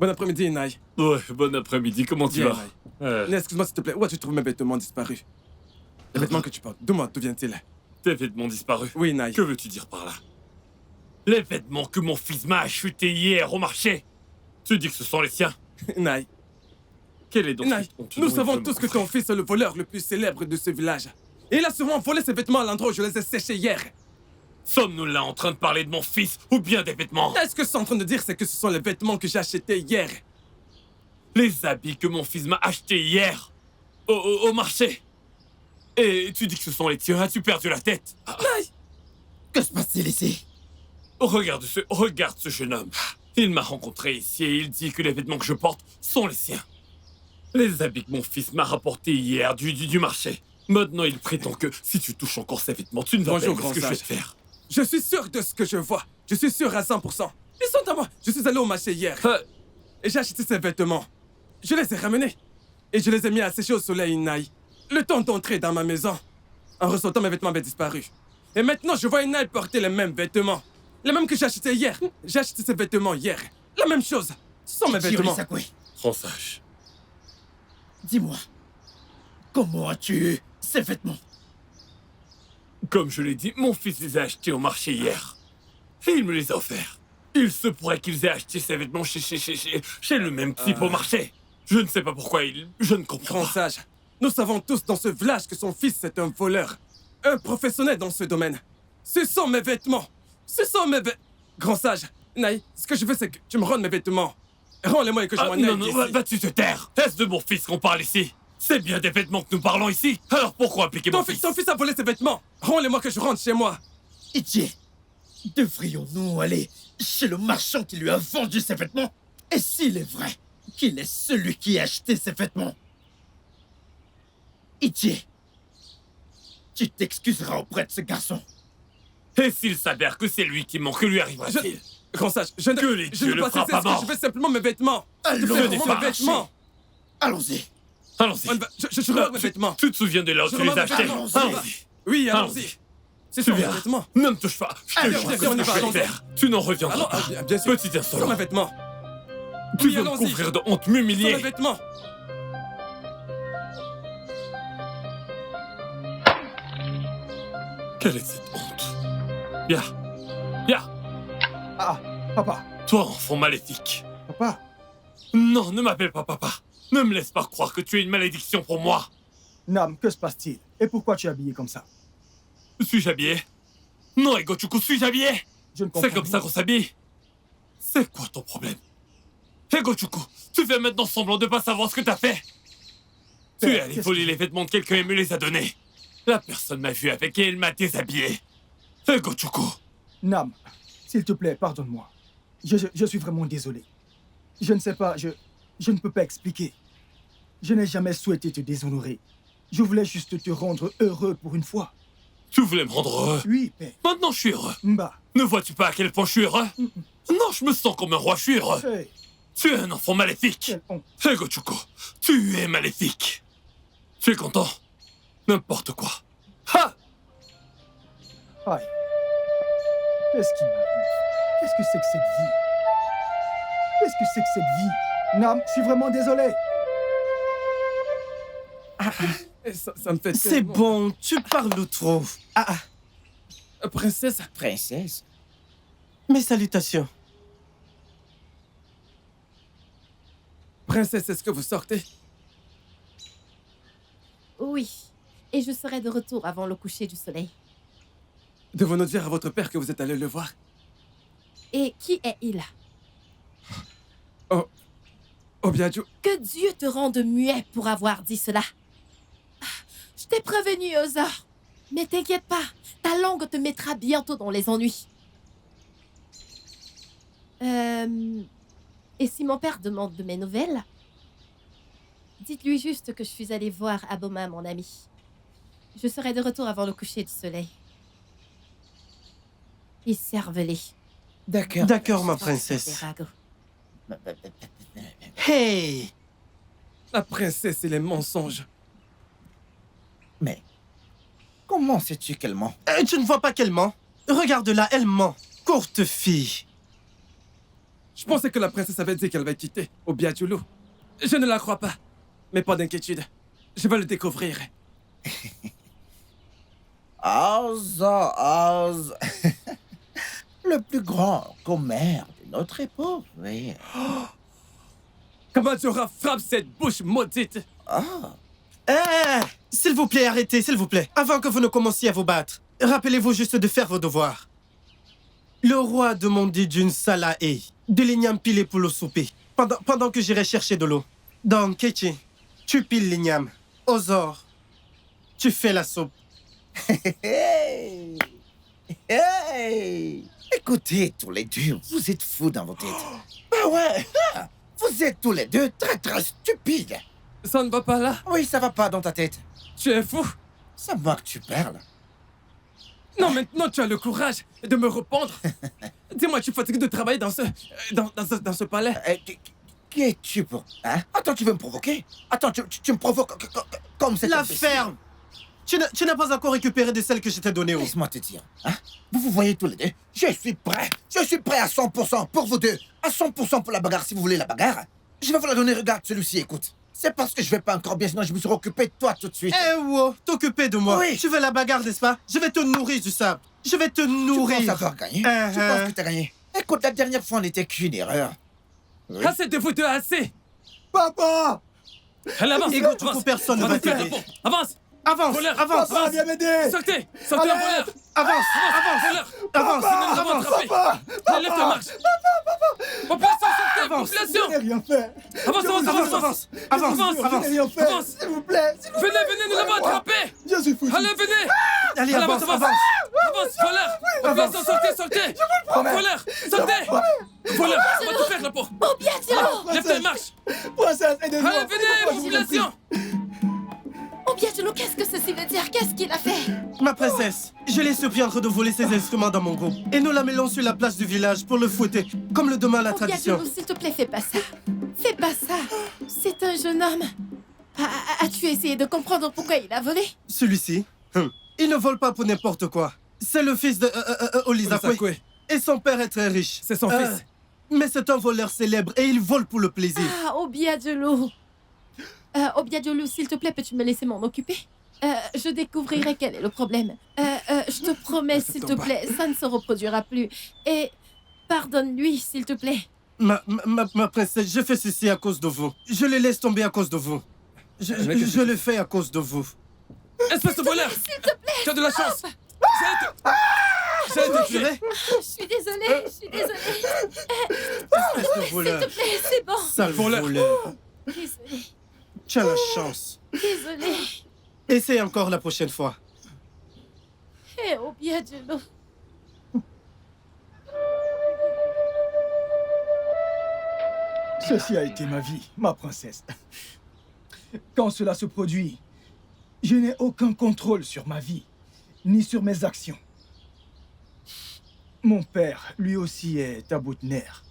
Speaker 1: Bon après-midi, Inai.
Speaker 2: Ouais, bon après-midi, comment tu
Speaker 1: Bien,
Speaker 2: vas?
Speaker 1: Inai. Excuse-moi s'il te plaît, où as-tu trouvé mes vêtements disparus? Les vêtements que tu portes, d'où viennent-ils?
Speaker 2: Tes vêtements disparus?
Speaker 1: Oui, Inai.
Speaker 2: Que veux-tu dire par là? Les vêtements que mon fils m'a achetés hier au marché. Tu dis que ce sont les siens?
Speaker 1: Inai.
Speaker 2: Quel est donc
Speaker 1: Inai,
Speaker 2: ton
Speaker 1: nous
Speaker 2: nom,
Speaker 1: savons
Speaker 2: mon
Speaker 1: tous que
Speaker 2: frère?
Speaker 1: ton fils est le voleur le plus célèbre de ce village. Et il a sûrement volé ses vêtements à l'endroit où je les ai séchés hier.
Speaker 2: Sommes-nous là en train de parler de mon fils ou bien des vêtements?
Speaker 1: Est-ce que c'est en train de dire c'est que ce sont les vêtements que j'ai achetés hier?
Speaker 2: Les habits que mon fils m'a achetés hier au marché. Et tu dis que ce sont les tiens, as-tu perdu la tête?
Speaker 3: Que se passe-t-il ici?
Speaker 2: Regarde ce jeune homme. Il m'a rencontré ici et il dit que les vêtements que je porte sont les siens. Les habits que mon fils m'a rapportés hier du marché. Maintenant, il prétend que si tu touches encore ces vêtements, tu ne vas pas
Speaker 1: Bonjour,
Speaker 2: aimer ce que je
Speaker 1: grand
Speaker 2: vais te
Speaker 1: sage.
Speaker 2: faire.
Speaker 1: Je suis sûr de ce que je vois. Je suis sûr à 100%. Ils sont à moi. Je suis allé au marché hier. Et j'ai acheté ces vêtements. Je les ai ramenés. Et je les ai mis à sécher au soleil, Inai. Le temps d'entrer dans ma maison. En ressortant, mes vêtements avaient disparu. Et maintenant, je vois Inai porter les mêmes vêtements. Les mêmes que j'ai achetés hier. J'ai acheté ces vêtements hier. La même chose. Ce sont mes vêtements.
Speaker 2: Grand sage.
Speaker 3: Dis-moi, comment as-tu eu ces vêtements?
Speaker 2: Comme je l'ai dit, mon fils les a achetés au marché hier. Et il me les a offerts. Il se pourrait qu'ils aient acheté ces vêtements chez le même type au marché. Je ne sais pas pourquoi je ne comprends
Speaker 1: Grand
Speaker 2: pas.
Speaker 1: sage, nous savons tous dans ce village que son fils est un voleur. Un professionnel dans ce domaine. Ce sont mes vêtements. Ce sont mes vêtements. Grand sage, Naï, ce que je veux, c'est que tu me rendes mes vêtements. Rends-les-moi et que je m'en aille
Speaker 2: Non,
Speaker 1: d'ici.
Speaker 2: vas-tu te taire? Est-ce de mon fils qu'on parle ici? C'est bien des vêtements que nous parlons ici. Alors pourquoi appliquer mon fils?
Speaker 1: Ton fils a volé ses vêtements. Rends-les-moi que je rentre chez moi.
Speaker 3: Ichi, devrions-nous aller chez le marchand qui lui a vendu ses vêtements? Et s'il est vrai qu'il est celui qui a acheté ces vêtements? Ichi, tu t'excuseras auprès de ce garçon.
Speaker 2: Et s'il s'avère que c'est lui qui ment, que lui arrivera-t-il?
Speaker 1: Grand sage, je ne
Speaker 2: Que les
Speaker 1: je
Speaker 2: dieux
Speaker 1: ne
Speaker 2: le
Speaker 1: pas
Speaker 2: frappent
Speaker 1: cesser
Speaker 2: à
Speaker 1: ce que
Speaker 2: mort.
Speaker 1: je veux simplement mes vêtements.
Speaker 3: Allons,
Speaker 1: Je veux vraiment mes vêtements.
Speaker 3: Allons-y.
Speaker 2: Allons-y.
Speaker 1: Je remets mes vêtements.
Speaker 2: Tu te souviens de là où
Speaker 1: Je
Speaker 2: tu les
Speaker 1: remets
Speaker 2: as
Speaker 1: mes
Speaker 2: achetés?
Speaker 1: vêtements.
Speaker 2: Allons-y.
Speaker 1: Oui,
Speaker 2: Allons-y.
Speaker 1: allons-y. C'est
Speaker 2: Tu
Speaker 1: sur mes
Speaker 2: verras.
Speaker 1: vêtements.
Speaker 2: Ne me touche pas. Je te
Speaker 1: Allez,
Speaker 2: jure
Speaker 1: viens,
Speaker 2: que
Speaker 1: on y
Speaker 2: je
Speaker 1: va,
Speaker 2: vais le
Speaker 1: allons-y.
Speaker 2: faire. Tu n'en reviendras
Speaker 1: Alors,
Speaker 2: pas.
Speaker 1: bien sûr.
Speaker 2: Petit
Speaker 1: Sur mes
Speaker 2: insolent.
Speaker 1: vêtements.
Speaker 2: Tu
Speaker 1: Oui,
Speaker 2: veux me
Speaker 1: allons-y.
Speaker 2: couvrir de honte,
Speaker 1: Sur mes
Speaker 2: m'humilier.
Speaker 1: vêtements.
Speaker 2: Quelle est cette honte? Viens. Viens.
Speaker 4: Ah, papa,
Speaker 2: Toi, enfant maléfique.
Speaker 4: papa.
Speaker 2: Non, ne m'appelle pas papa. Ne me laisse pas croire que tu es une malédiction pour moi.
Speaker 4: Nam, que se passe-t-il? Et pourquoi tu es habillé comme ça?
Speaker 2: Suis-je habillé? Non, Egochuku, suis-je habillé?
Speaker 4: Je ne comprends
Speaker 2: C'est comme
Speaker 4: rien.
Speaker 2: ça qu'on s'habille. C'est quoi ton problème? Egochuku, tu fais maintenant semblant de pas savoir ce que t'as fait. Tu es allé
Speaker 4: qu'est-ce
Speaker 2: voler
Speaker 4: que-
Speaker 2: les vêtements de quelqu'un et me les a donnés. La personne m'a vu avec et elle m'a déshabillé. Egochuku.
Speaker 4: Nam, s'il te plaît, pardonne-moi. Je suis vraiment désolé. Je ne sais pas, je ne peux pas expliquer. Je n'ai jamais souhaité te déshonorer. Je voulais juste te rendre heureux pour une fois.
Speaker 2: Tu voulais me rendre heureux.
Speaker 4: Oui, père.
Speaker 2: Maintenant, je suis heureux.
Speaker 4: Mba.
Speaker 2: Ne vois-tu pas à quel point je suis heureux? Non, je me sens comme un roi, je suis heureux.
Speaker 4: Hey,
Speaker 2: Tu es un enfant maléfique.
Speaker 4: quelle honte.
Speaker 2: Egochuku, tu es maléfique. Tu es content? N'importe quoi. Ha!
Speaker 4: Aïe. Qu'est-ce qui m'arrive? Qu'est-ce que c'est que cette vie? Qu'est-ce que c'est que cette vie? Nam, je suis vraiment désolé.
Speaker 1: Et ça me fait
Speaker 9: C'est
Speaker 1: tellement-
Speaker 9: bon, tu parles trop.
Speaker 1: Princesse,
Speaker 8: Princesse.
Speaker 9: Mes salutations.
Speaker 1: princesse, est-ce que vous sortez?
Speaker 10: Oui. Et je serai de retour avant le coucher du soleil.
Speaker 1: Devons-nous dire à votre père que vous êtes allé le voir?
Speaker 10: Et qui est-il?
Speaker 1: Obiadju,
Speaker 10: Que Dieu te rende muet pour avoir dit cela. Ah, je t'ai prévenu, Ozor. Mais t'inquiète pas, ta langue te mettra bientôt dans les ennuis. Et si mon père demande de mes nouvelles, dites-lui juste que je suis allée voir Aboma, mon ami. Je serai de retour avant le coucher du soleil. Et serve-les.
Speaker 8: D'accord.
Speaker 9: D'accord, ma
Speaker 10: Des
Speaker 9: princesse.
Speaker 10: ragots.
Speaker 9: Hey!
Speaker 1: la princesse et les mensonges.
Speaker 8: Mais comment sais-tu qu'elle ment?
Speaker 9: Tu ne vois pas qu'elle ment? Regarde-la, elle ment. Courte fille.
Speaker 1: Je pensais que la princesse avait dit qu'elle va quitter Obiadulu. Je ne la crois pas. Mais pas d'inquiétude. Je vais le découvrir.
Speaker 8: Oz, Oz. Le plus grand commère de notre époque, oui.
Speaker 1: Kamadora frappe cette bouche maudite.
Speaker 9: S'il vous plaît, arrêtez, s'il vous plaît. Avant que vous ne commenciez à vous battre, rappelez-vous juste de faire vos devoirs. Le roi a demandé d'une salae, de l'igname pilé pour le souper, pendant que j'irai chercher de l'eau. Donc, Kechi, tu piles l'igname. Ozor, tu fais la soupe.
Speaker 8: Hey! Hey! Écoutez, tous les deux, vous êtes fous dans vos têtes. Bah ouais, vous êtes tous les deux très stupides.
Speaker 1: Ça ne va pas là?
Speaker 8: Oui, ça va pas dans ta tête.
Speaker 1: Tu es fou?
Speaker 8: C'est moi que tu parles.
Speaker 1: Non, maintenant tu as le courage de me répondre. Dis-moi, tu es fatigué de travailler dans ce palais?
Speaker 8: Qui es-tu pour... Hein? Attends, tu veux me provoquer? Attends, tu me provoques comme cette...
Speaker 9: La ferme! Tu n'as pas encore récupéré de celle que je t'ai donnée.
Speaker 8: Laisse-moi te dire. Hein? Vous voyez tous les deux. Je suis prêt. Je suis prêt à 100% pour vous deux. À 100% pour la bagarre, si vous voulez la bagarre. Je vais vous la donner. Regarde celui-ci, écoute. C'est parce que je vais pas encore bien, sinon je me serais occupé de toi tout de suite.
Speaker 9: Eh wow, t'occuper de moi.
Speaker 8: Oui.
Speaker 9: Tu veux la bagarre, n'est-ce pas? Je vais te nourrir du sable. Je vais te nourrir.
Speaker 8: Tu penses avoir gagné? Tu penses que t'as gagné? Écoute, la dernière fois, on n'était qu'une erreur.
Speaker 1: Oui. Assez de vous deux, assez.
Speaker 4: Papa!
Speaker 1: Elle avance.
Speaker 9: Écoute, personne ne va t'aider.
Speaker 1: Avance.
Speaker 9: Avance,
Speaker 1: voleur,
Speaker 9: avance,
Speaker 4: Papa, viens m'aider!
Speaker 1: Sortez, sortez en voleur.
Speaker 9: Avance,
Speaker 1: Voleur.
Speaker 9: avance,
Speaker 1: Sinon, nous avons attrapé. Lève ta marche. Population, sortez, population.
Speaker 4: Je n'ai rien fait!
Speaker 9: avance.
Speaker 4: Je n'ai rien fait!
Speaker 1: Avance.
Speaker 4: S'il vous plaît! S'il vous plaît!
Speaker 1: Venez, nous l'avons attrapé.
Speaker 4: Je suis foutu!
Speaker 1: Allez, venez.
Speaker 9: Allez, avance.
Speaker 1: Avance, voleur. Population, sortez. Voleur, sortez. Voleur, on va tout faire là pour. Lève ta marche.
Speaker 4: Princesse, aidez-moi!
Speaker 1: Allez, venez, population.
Speaker 10: Obiadulu, qu'est-ce que ceci veut dire? Qu'est-ce qu'il a fait?
Speaker 9: Ma princesse, je l'ai surpris en train de voler ses instruments dans mon groupe. Et nous l'amenons sur la place du village pour le fouetter, comme le demande la tradition.
Speaker 10: Obiadulu, s'il te plaît, fais pas ça. Fais pas ça. C'est un jeune homme. As-tu essayé de comprendre pourquoi il a volé?
Speaker 9: Celui-ci, il ne vole pas pour n'importe quoi. C'est le fils de Olisakwe. Et son père est très riche.
Speaker 1: C'est son fils.
Speaker 9: Mais c'est un voleur célèbre et il vole pour le plaisir.
Speaker 10: Obiadulu. Obiadulu, s'il te plaît, peux-tu me laisser m'en occuper? Je découvrirai quel est le problème. Je te promets, s'il te plaît, ça ne se reproduira plus. Et pardonne-lui, s'il te plaît.
Speaker 9: Ma princesse, je fais ceci à cause de vous. Je le laisse tomber à cause de vous. Je le fais à cause de vous.
Speaker 1: Espèce de voleur!
Speaker 10: S'il te plaît!
Speaker 1: Tu as de la chance! J'allais te tuer!
Speaker 10: Je suis désolée,
Speaker 9: Espèce de voleur.
Speaker 10: S'il te plaît, c'est bon.
Speaker 9: Sale voleur.
Speaker 10: Désolée.
Speaker 9: Tu as la chance.
Speaker 10: Désolée.
Speaker 9: Essaye encore la prochaine fois.
Speaker 10: Eh, Obiadulu.
Speaker 4: Ceci a été ma vie, ma princesse. Quand cela se produit, je n'ai aucun contrôle sur ma vie, ni sur mes actions. Mon père, lui aussi, est à bout de nerfs.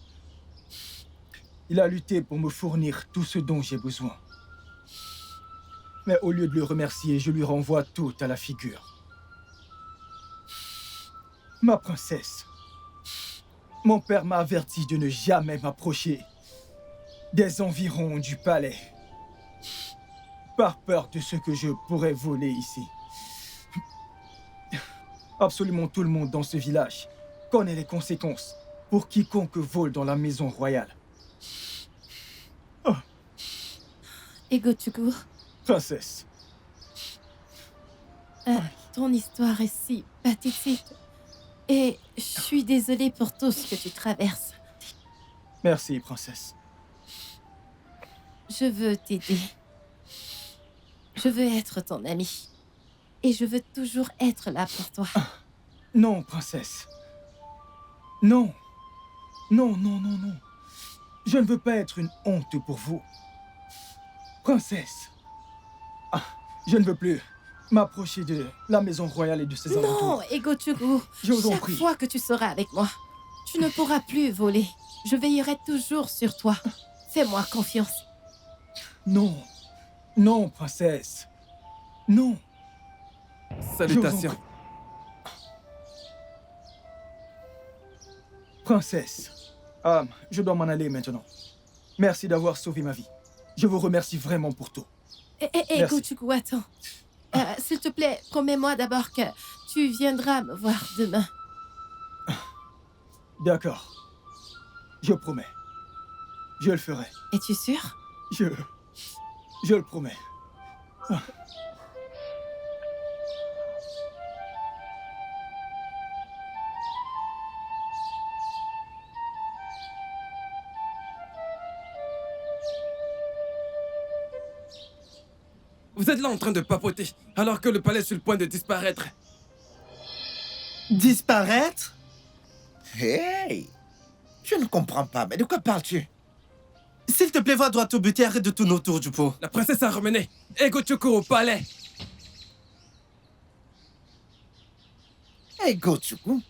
Speaker 4: Il a lutté pour me fournir tout ce dont j'ai besoin. Mais au lieu de le remercier, je lui renvoie tout à la figure. Ma princesse, mon père m'a averti de ne jamais m'approcher des environs du palais, par peur de ce que je pourrais voler ici. Absolument tout le monde dans ce village connaît les conséquences pour quiconque vole dans la maison royale. Oh.
Speaker 10: Egotuku,
Speaker 4: Princesse.
Speaker 10: ton histoire est si pathétique. Et je suis désolée pour tout ce que tu traverses.
Speaker 4: Merci, princesse.
Speaker 10: Je veux t'aider. Je veux être ton amie. Et je veux toujours être là pour toi.
Speaker 4: Non, princesse. Non. Non, non, non, non. Je ne veux pas être une honte pour vous. Princesse. Je ne veux plus m'approcher de la maison royale et de ses alentours.
Speaker 10: Non, Egotuku.
Speaker 4: Je vous en
Speaker 10: Chaque
Speaker 4: prie.
Speaker 10: fois que tu seras avec moi, tu ne pourras plus voler. Je veillerai toujours sur toi. Fais-moi confiance.
Speaker 4: Non. Non, princesse. Non.
Speaker 1: Salutations.
Speaker 4: Princesse, Je dois m'en aller maintenant. Merci d'avoir sauvé ma vie. Je vous remercie vraiment pour tout. Merci.
Speaker 10: Gochuku, attends. S'il te plaît, promets-moi d'abord que tu viendras me voir demain.
Speaker 4: D'accord. Je promets. Je le ferai.
Speaker 10: Es-tu sûr?
Speaker 4: Je le promets.
Speaker 1: Vous êtes là en train de papoter, alors que le palais est sur le point de disparaître.
Speaker 9: Disparaître?
Speaker 8: Hey! Je ne comprends pas, mais de quoi parles-tu?
Speaker 9: S'il te plaît, va droit au but et arrête de tourner autour du pot.
Speaker 1: La princesse a ramené Gochuku au palais.
Speaker 8: Hey, Gochuku?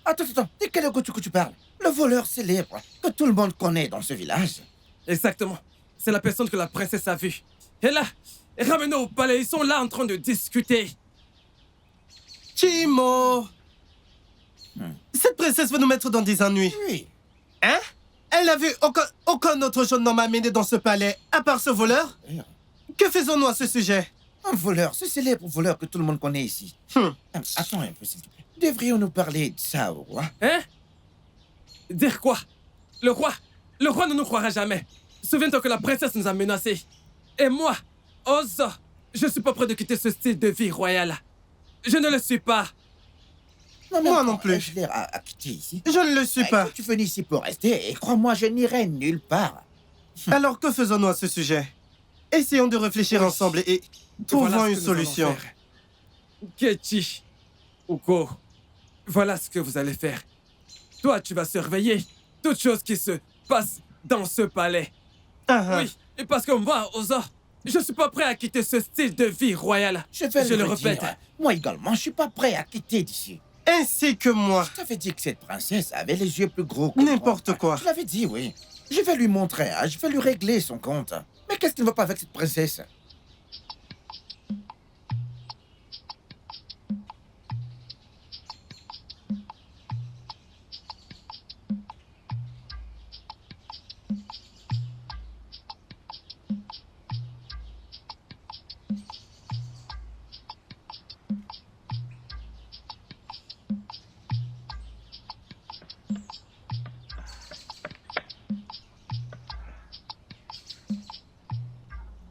Speaker 8: Attends, de quel Gochuku tu parles? Le voleur célèbre que tout le monde connaît dans ce village.
Speaker 1: Exactement. C'est la personne que la princesse a vue. Et là, ramenez au palais, ils sont là en train de discuter.
Speaker 9: Chimo! Cette princesse veut nous mettre dans des ennuis.
Speaker 8: Oui.
Speaker 9: Hein? Elle n'a vu aucun autre jeune homme amené dans ce palais, à part ce voleur? Que faisons-nous à ce sujet?
Speaker 8: Un voleur, ce célèbre voleur que tout le monde connaît ici. Attends un peu, s'il te plaît. Devrions-nous parler de ça au roi?
Speaker 1: Hein? Dire quoi? Le roi ne nous croira jamais. Souviens-toi que la princesse nous a menacés. Et moi, Ozo, je suis pas prêt de quitter ce style de vie royal. Je ne le suis pas.
Speaker 8: Non, mais
Speaker 9: moi non plus.
Speaker 8: Je l'ai à quitter ici.
Speaker 9: Je ne le suis pas.
Speaker 8: Tu venais ici pour rester et crois-moi, je n'irai nulle part.
Speaker 9: Alors que faisons-nous à ce sujet? Essayons de réfléchir ensemble et trouvons
Speaker 1: Voilà ce
Speaker 9: une
Speaker 1: que nous
Speaker 9: solution.
Speaker 1: allons faire. Kechi, Uko, voilà ce que vous allez faire. Toi, tu vas surveiller toutes choses qui se passent dans ce palais. Oui, et parce que moi, Ozo, je suis pas prêt à quitter ce style de vie royal.
Speaker 8: Je le
Speaker 1: répète.
Speaker 8: dire. Moi également, je suis pas prêt à quitter d'ici.
Speaker 9: Ainsi que moi.
Speaker 8: Je t'avais dit que cette princesse avait les yeux plus gros que
Speaker 9: n'importe quoi.
Speaker 8: Je l'avais dit, oui. Je vais lui montrer, je vais lui régler son compte. Mais qu'est-ce qui ne va pas avec cette princesse?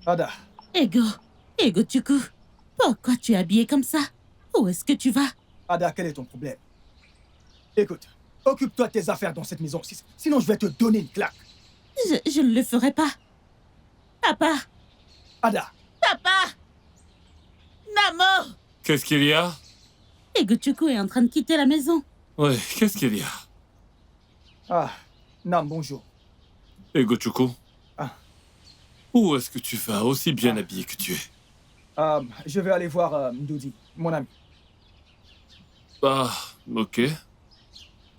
Speaker 4: Ada.
Speaker 11: Gochuku, pourquoi tu es habillé comme ça? Où est-ce que tu vas?
Speaker 4: Ada, quel est ton problème? Écoute, occupe-toi de tes affaires dans cette maison, sinon je vais te donner une claque.
Speaker 11: Je ne le ferai pas. Papa!
Speaker 4: Ada!
Speaker 11: Papa! Namo!
Speaker 2: Qu'est-ce qu'il y a?
Speaker 11: Gochuku est en train de quitter la maison.
Speaker 2: Oui, qu'est-ce qu'il y a?
Speaker 4: Ah, Nam, bonjour.
Speaker 2: Gochuku?
Speaker 4: Ah.
Speaker 2: Où est-ce que tu vas, aussi bien habillé que tu es?
Speaker 4: Je vais aller voir Mdoudi, mon ami.
Speaker 2: Ah, ok.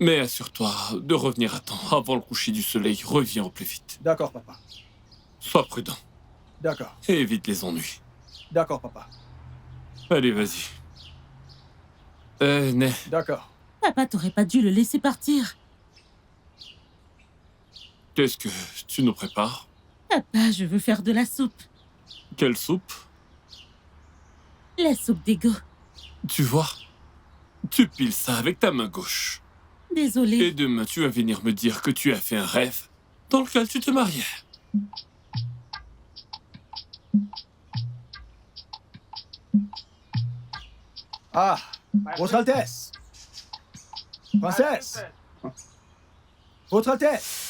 Speaker 2: Mais assure-toi de revenir à temps, avant le coucher du soleil. Reviens au plus vite.
Speaker 4: D'accord, papa.
Speaker 2: Sois prudent.
Speaker 4: D'accord.
Speaker 2: Et évite les ennuis.
Speaker 4: D'accord, papa.
Speaker 2: Allez, vas-y. Né.
Speaker 4: D'accord.
Speaker 11: Papa, t'aurais pas dû le laisser partir.
Speaker 2: Qu'est-ce que tu nous prépares?
Speaker 11: Papa, je veux faire de la soupe.
Speaker 2: Quelle soupe?
Speaker 11: La soupe d'Ego.
Speaker 2: Tu vois, tu piles ça avec ta main gauche.
Speaker 11: Désolée.
Speaker 2: Et demain, tu vas venir me dire que tu as fait un rêve dans lequel tu te mariais.
Speaker 4: Ah, Votre Altesse. Princesse. Votre Altesse.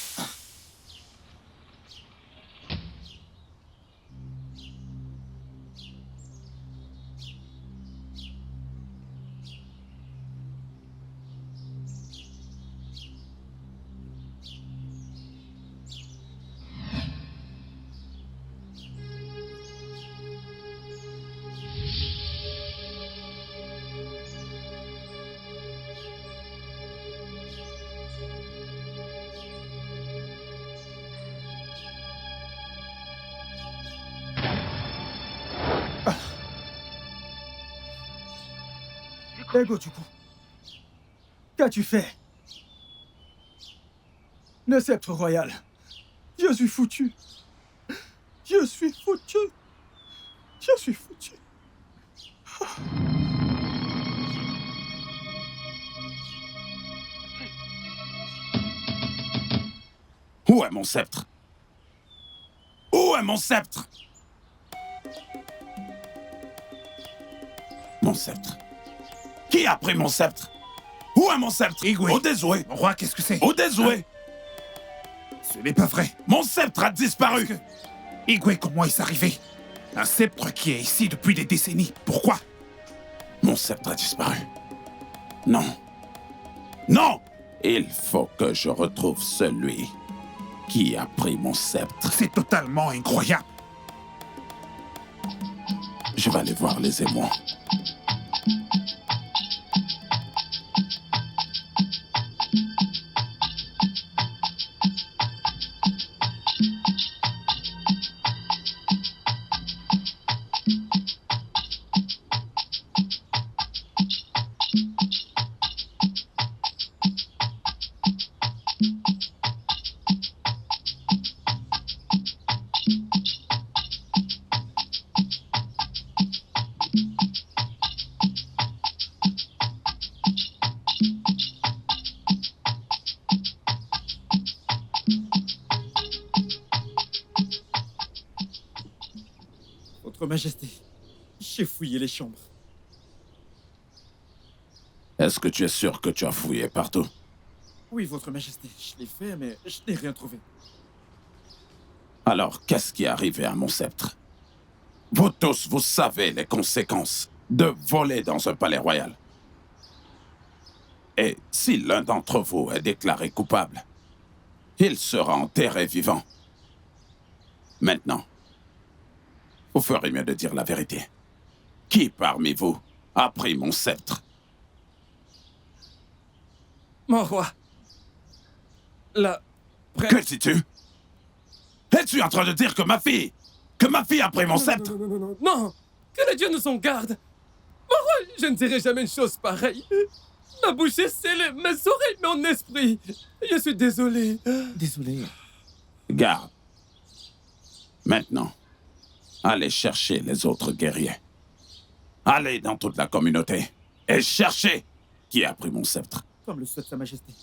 Speaker 4: Gochuku, qu'as-tu fait? Le sceptre royal. Je suis foutu. Je suis foutu. Je suis foutu.
Speaker 6: Où est mon sceptre? Où est mon sceptre? Mon sceptre. Qui a pris mon sceptre? Où est mon sceptre?
Speaker 7: Igwe.
Speaker 6: Au désolé.
Speaker 7: Mon roi, qu'est-ce que c'est?
Speaker 6: Au désolé.
Speaker 7: Ce n'est pas vrai.
Speaker 6: Mon sceptre a disparu.
Speaker 7: Igwe, comment est-ce arrivé? Un sceptre qui est ici depuis des décennies. Pourquoi?
Speaker 6: Mon sceptre a disparu. Non. Non! Il faut que je retrouve celui qui a pris mon sceptre.
Speaker 7: C'est totalement incroyable.
Speaker 6: Je vais aller voir les émois.
Speaker 3: Votre Majesté, j'ai fouillé les chambres.
Speaker 6: Est-ce que tu es sûr que tu as fouillé partout?
Speaker 3: Oui, Votre Majesté, je l'ai fait, mais je n'ai rien trouvé.
Speaker 6: Alors, qu'est-ce qui est arrivé à mon sceptre? Vous tous, vous savez les conséquences de voler dans un palais royal. Et si l'un d'entre vous est déclaré coupable, il sera enterré vivant. Maintenant, vous ferez mieux de dire la vérité. Qui parmi vous a pris mon sceptre?
Speaker 1: Mon roi.
Speaker 6: Que dis-tu? Es-tu en train de dire que ma fille a pris mon sceptre?
Speaker 1: Non! Que les dieux nous en gardent! Mon roi, je ne dirai jamais une chose pareille. Ma bouche est scellée, mes oreilles, mon esprit. Je suis désolé.
Speaker 8: Désolé.
Speaker 6: Garde. Maintenant, allez chercher les autres guerriers. Allez dans toute la communauté et cherchez qui a pris mon sceptre.
Speaker 3: Comme le souhaite Sa Majesté.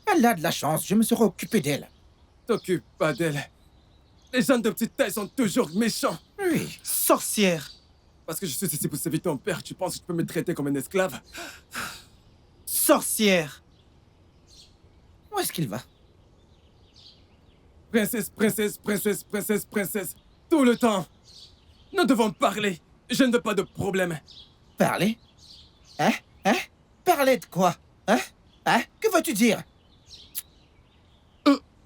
Speaker 8: Elle a de la chance, je me serai occupé d'elle.
Speaker 1: T'occupe pas d'elle. Les gens de petite taille sont toujours méchants.
Speaker 8: Oui.
Speaker 9: Sorcière.
Speaker 1: Parce que je suis ici pour servir ton père, tu penses que tu peux me traiter comme un esclave?
Speaker 9: Sorcière.
Speaker 8: Où est-ce qu'il va?
Speaker 1: Princesse, princesse, princesse, princesse, princesse. Tout le temps. Nous devons parler. Je ne veux pas de problème.
Speaker 8: Parler? Hein? Hein? Parler de quoi? Hein? Hein? Que veux-tu dire?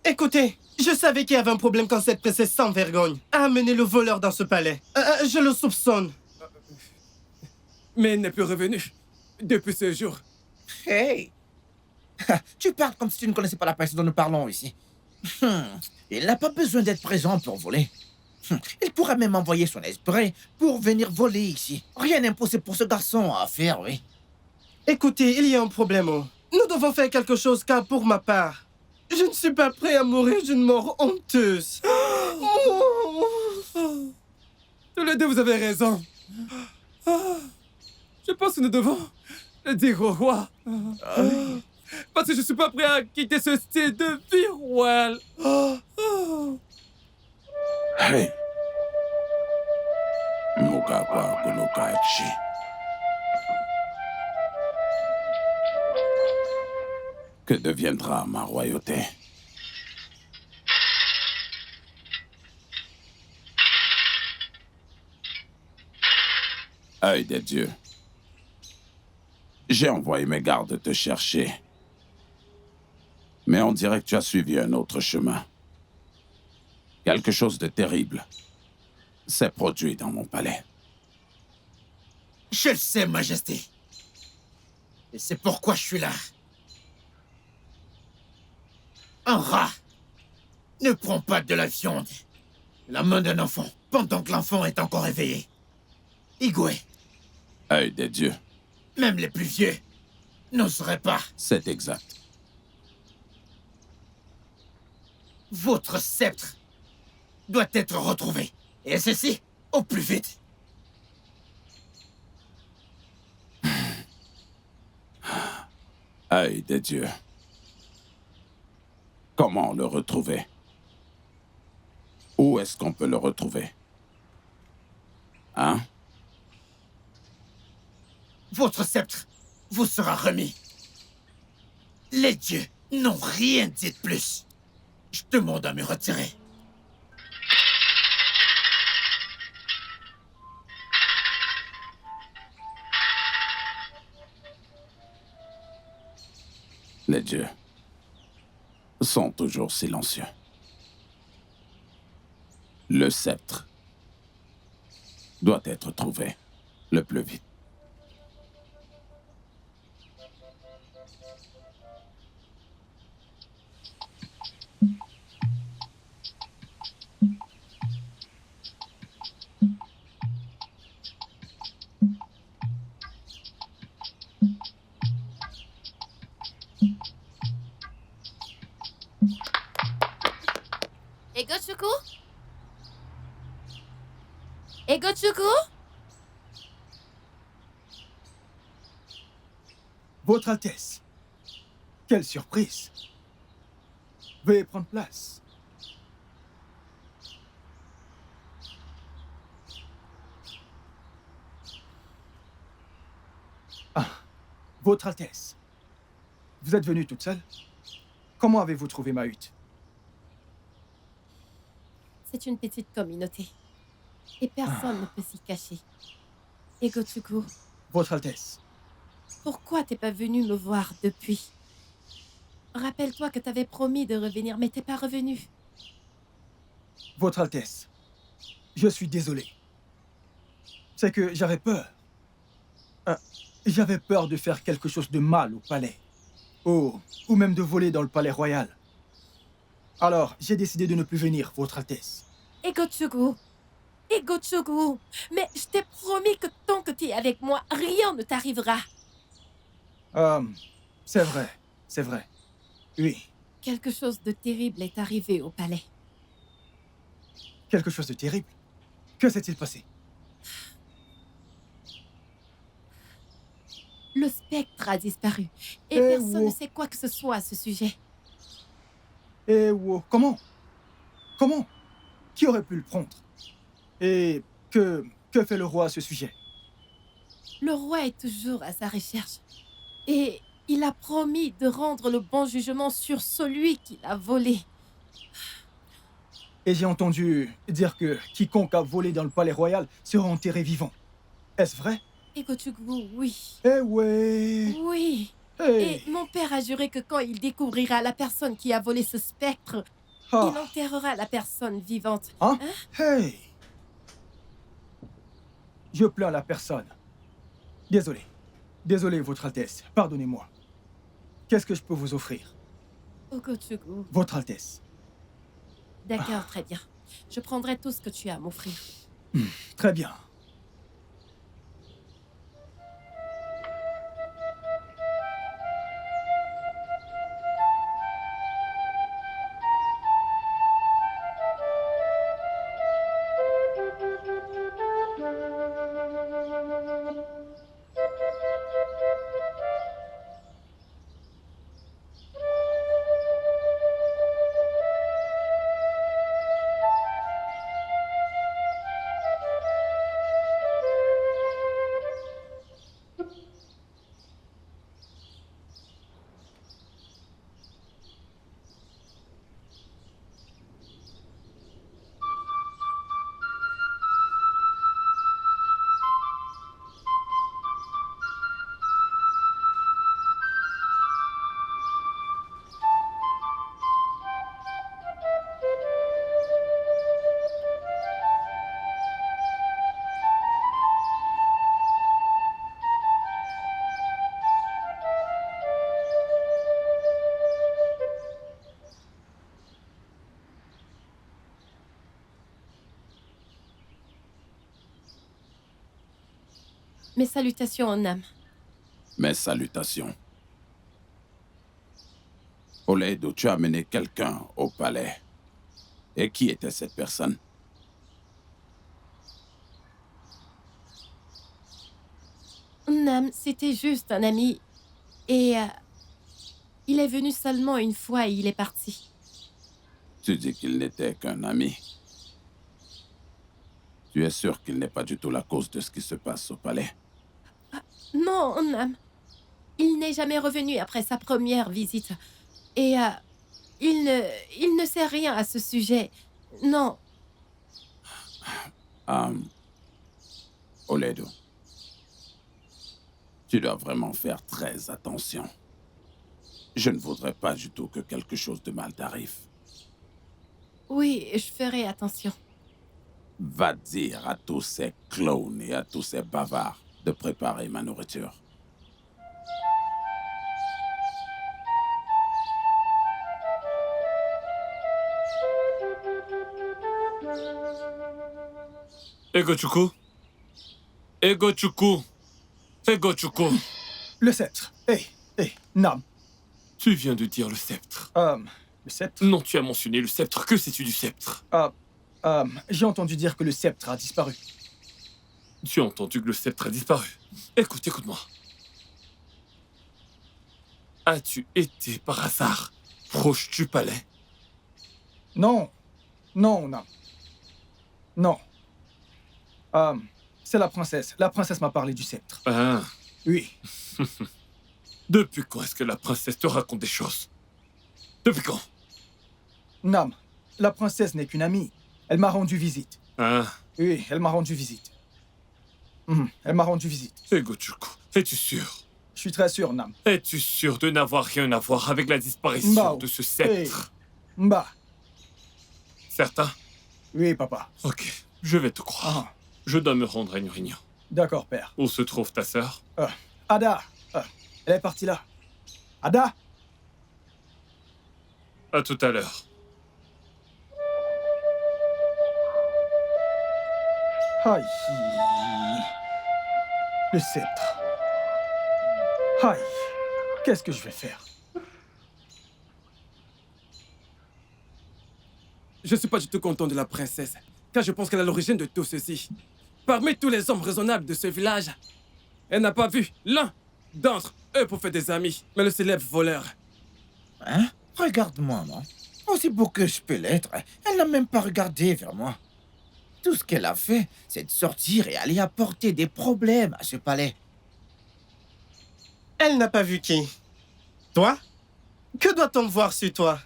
Speaker 9: Écoutez, je savais qu'il y avait un problème quand cette princesse sans vergogne a amené le voleur dans ce palais. Je le soupçonne.
Speaker 1: Mais il n'est plus revenu. Depuis ce jour.
Speaker 8: Hey! Tu parles comme si tu ne connaissais pas la personne dont nous parlons ici. Il n'a pas besoin d'être présent pour voler. Il pourrait même envoyer son esprit pour venir voler ici. Rien n'est impossible pour ce garçon à faire, oui.
Speaker 9: Écoutez, il y a un problème. Nous devons faire quelque chose car pour ma part, je ne suis pas prêt à mourir d'une mort honteuse.
Speaker 1: Tous les deux, vous avez raison. Je pense que nous devons le dire au roi. Parce que je ne suis pas prêt à quitter ce style de vie royal.
Speaker 6: Hey! Mugagwa Gunokaichi. Que deviendra ma royauté? Œil des dieux. J'ai envoyé mes gardes te chercher. Mais on dirait que tu as suivi un autre chemin. Quelque chose de terrible s'est produit dans mon palais.
Speaker 3: Je le sais, Majesté. Et c'est pourquoi je suis là. Un rat ne prend pas de la viande. La main d'un enfant, pendant que l'enfant est encore éveillé. Igwe.
Speaker 6: Œil des dieux.
Speaker 3: même les plus vieux, n'oseraient pas.
Speaker 6: C'est exact.
Speaker 3: Votre sceptre doit être retrouvé. Et ceci, au plus vite.
Speaker 6: Aïe des dieux. Comment le retrouver? Où est-ce qu'on peut le retrouver? Hein?
Speaker 3: Votre sceptre vous sera remis. Les dieux n'ont rien dit de plus. Je demande à me retirer.
Speaker 6: Les dieux sont toujours silencieux. Le sceptre doit être trouvé le plus vite.
Speaker 10: Egochuku? Egochuku?
Speaker 4: Votre Altesse, quelle surprise. Veuillez prendre place. Ah, Votre Altesse, vous êtes venue toute seule? Comment avez-vous trouvé ma hutte?
Speaker 10: C'est une petite communauté. Et personne ne peut s'y cacher. Egochuku,
Speaker 4: Votre Altesse,
Speaker 10: pourquoi t'es pas venu me voir depuis? Rappelle-toi que t'avais promis de revenir, mais t'es pas revenu.
Speaker 4: Votre Altesse, je suis désolé. C'est que j'avais peur. J'avais peur de faire quelque chose de mal au palais. Ou même de voler dans le palais royal. Alors, j'ai décidé de ne plus venir, Votre Altesse.
Speaker 10: Egochuku, Egochuku, mais je t'ai promis que tant que t'es avec moi, rien ne t'arrivera.
Speaker 4: C'est vrai, c'est vrai. Oui,
Speaker 10: Quelque chose de terrible est arrivé au palais.
Speaker 4: quelque chose de terrible. Que s'est-il passé?
Speaker 10: Le spectre a disparu. Et
Speaker 4: Eh
Speaker 10: personne
Speaker 4: oh.
Speaker 10: ne sait quoi que ce soit à ce sujet.
Speaker 4: Et wow, comment? Comment? Qui aurait pu le prendre? Et que fait le roi à ce sujet?
Speaker 10: Le roi est toujours à sa recherche. Et il a promis de rendre le bon jugement sur celui qui l'a volé.
Speaker 4: Et j'ai entendu dire que quiconque a volé dans le palais royal sera enterré vivant. Est-ce vrai?
Speaker 10: Egochuku, oui.
Speaker 4: Eh ouais.
Speaker 10: Oui.
Speaker 4: Hey.
Speaker 10: Et mon père a juré que quand il découvrira la personne qui a volé ce spectre,
Speaker 4: Ah.
Speaker 10: il enterrera la personne vivante.
Speaker 4: Hein? Hey. Je plains la personne. Désolé. Désolé, Votre Altesse. Pardonnez-moi. Qu'est-ce que je peux vous offrir?
Speaker 10: Egochuku.
Speaker 4: Votre Altesse.
Speaker 10: D'accord, très bien. Je prendrai tout ce que tu as à m'offrir.
Speaker 4: Très bien.
Speaker 10: Mes salutations en âme.
Speaker 6: Mes salutations. Oledo, tu as amené quelqu'un au palais. Et qui était cette personne?
Speaker 10: Nam, c'était juste un ami. Et il est venu seulement une fois et il est parti.
Speaker 6: Tu dis qu'il n'était qu'un ami. Tu es sûr qu'il n'est pas du tout la cause de ce qui se passe au palais?
Speaker 10: Non, Nam. Il n'est jamais revenu après sa première visite. Et il ne sait rien à ce sujet. Non.
Speaker 6: Oledo, tu dois vraiment faire très attention. Je ne voudrais pas du tout que quelque chose de mal t'arrive.
Speaker 10: Oui, je ferai attention.
Speaker 6: Va dire à tous ces clowns et à tous ces bavards de préparer ma nourriture.
Speaker 2: Egochuku. Egochuku. Egochuku.
Speaker 4: Le sceptre. Hé, Nam.
Speaker 2: Tu viens de dire le sceptre.
Speaker 4: Le sceptre?
Speaker 2: Non, tu as mentionné le sceptre. Que sais-tu du sceptre?
Speaker 4: J'ai entendu dire que le sceptre a disparu.
Speaker 2: Tu as entendu que le sceptre a disparu. Écoute-moi. As-tu été par hasard proche du palais?
Speaker 4: Non, Nam. Non. C'est la princesse. La princesse m'a parlé du sceptre.
Speaker 2: Ah.
Speaker 4: Oui.
Speaker 2: Depuis quand est-ce que la princesse te raconte des choses? Depuis quand?
Speaker 4: Nam, la princesse n'est qu'une amie. Elle m'a rendu visite.
Speaker 2: Ah.
Speaker 4: Oui, elle m'a rendu visite. Elle m'a rendu visite.
Speaker 2: Egochuku, es-tu sûr?
Speaker 4: Je suis très sûr, Nam.
Speaker 2: Es-tu sûr de n'avoir rien à voir avec la disparition de ce sceptre?
Speaker 4: Mba.
Speaker 2: Certain?
Speaker 4: Oui, papa.
Speaker 2: Ok, je vais te croire. Je dois me rendre à Nurignan.
Speaker 4: D'accord, père.
Speaker 2: Où se trouve ta sœur?
Speaker 4: Ada. Elle est partie là. Ada.
Speaker 2: À tout à l'heure.
Speaker 4: Aïe. Le sceptre. Aïe. Qu'est-ce que je vais faire?
Speaker 1: Je ne suis pas du tout content de la princesse, car je pense qu'elle est à l'origine de tout ceci. Parmi tous les hommes raisonnables de ce village, elle n'a pas vu l'un d'entre eux pour faire des amis, mais le célèbre voleur.
Speaker 8: Hein? Regarde-moi, non? Aussi beau que je peux l'être, elle n'a même pas regardé vers moi. Tout ce qu'elle a fait, c'est de sortir et aller apporter des problèmes à ce palais.
Speaker 9: Elle n'a pas vu qui? Toi? Que doit-on voir sur toi?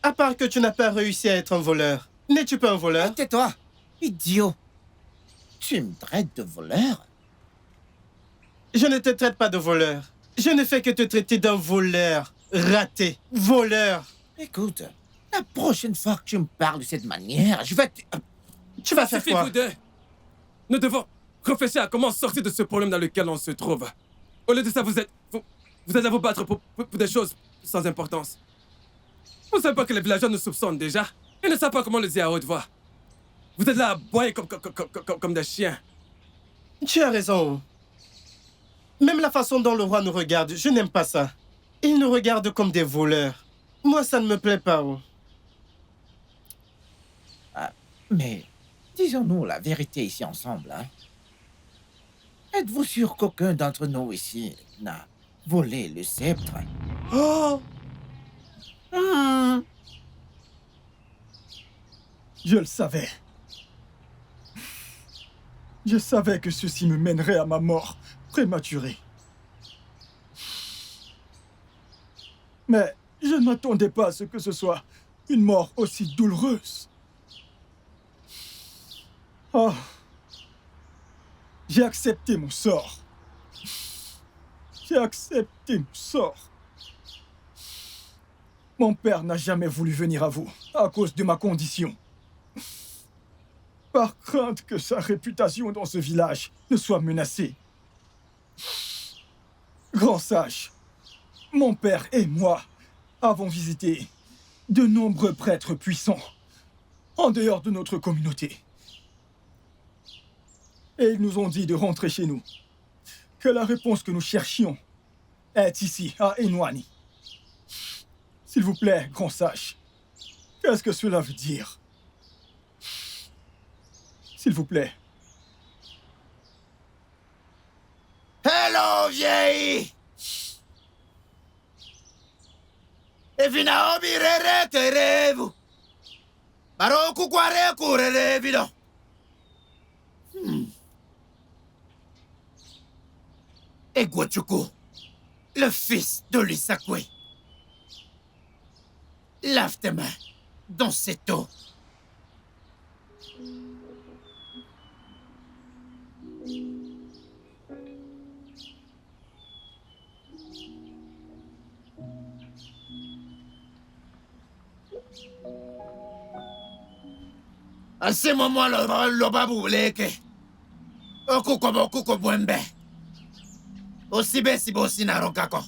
Speaker 9: À part que tu n'as pas réussi à être un voleur. N'es-tu pas un voleur?
Speaker 8: Tais-toi, idiot. Tu me traites de voleur?
Speaker 9: Je ne te traite pas de voleur. Je ne fais que te traiter d'un voleur. Raté. Voleur.
Speaker 8: Écoute, la prochaine fois que tu me parles de cette manière, je vais te...
Speaker 9: Tu vas faire quoi?
Speaker 1: Vous deux. Nous devons réfléchir à comment sortir de ce problème dans lequel on se trouve. Au lieu de ça, vous êtes à vous battre pour des choses sans importance. Vous ne savez pas que les villageois nous soupçonnent déjà? Ils ne savent pas comment le dire à haute voix. Vous êtes là à aboyer comme des chiens.
Speaker 9: Tu as raison. Même la façon dont le roi nous regarde, je n'aime pas ça. Il nous regarde comme des voleurs. Moi, ça ne me plaît pas.
Speaker 8: Mais disons-nous la vérité ici ensemble, hein? Êtes-vous sûr qu'aucun d'entre nous ici n'a volé le sceptre?
Speaker 9: Oh!
Speaker 4: Je le savais. Je savais que ceci me mènerait à ma mort prématurée. Mais je ne m'attendais pas à ce que ce soit une mort aussi douloureuse. Oh. J'ai accepté mon sort. J'ai accepté mon sort. Mon père n'a jamais voulu venir à vous à cause de ma condition. Par crainte que sa réputation dans ce village ne soit menacée. Grand sage, mon père et moi avons visité de nombreux prêtres puissants en dehors de notre communauté. Et ils nous ont dit de rentrer chez nous, que la réponse que nous cherchions est ici, à Inwani. S'il vous plaît, grand sage, qu'est-ce que cela veut dire? S'il vous plaît.
Speaker 3: Hello, vieille! Evina obirere terevu. Baroku kware kurere vido. Egwachuku, le fils de Lisakwe. Lave tes mains dans cette eau. À ce moment, le babou leke. Okuko bwembe. Osibe sibo sinarokako.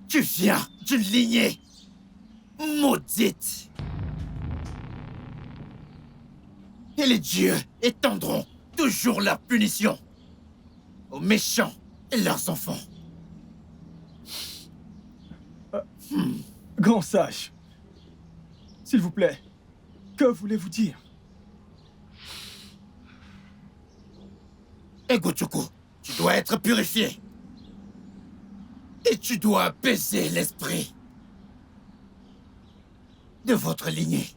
Speaker 3: Tu viens d'une lignée maudite. Et les dieux étendront toujours leur punition aux méchants et leurs enfants.
Speaker 4: Grand sage, s'il vous plaît, que voulez-vous dire?
Speaker 3: Egochuku, tu dois être purifié. Et tu dois apaiser l'esprit de votre lignée.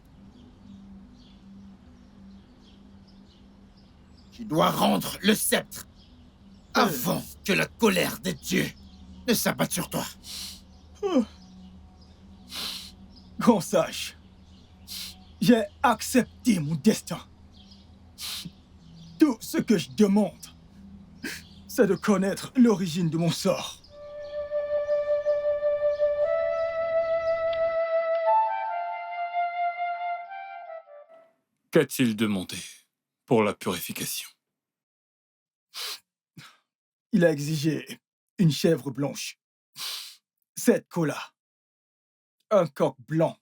Speaker 3: Tu dois rendre le sceptre avant que la colère des dieux ne s'abatte sur toi.
Speaker 4: Grand sage, j'ai accepté mon destin. Tout ce que je demande, c'est de connaître l'origine de mon sort.
Speaker 2: Qu'a-t-il demandé pour la purification?
Speaker 4: Il a exigé une chèvre blanche, 7 colas, un coq blanc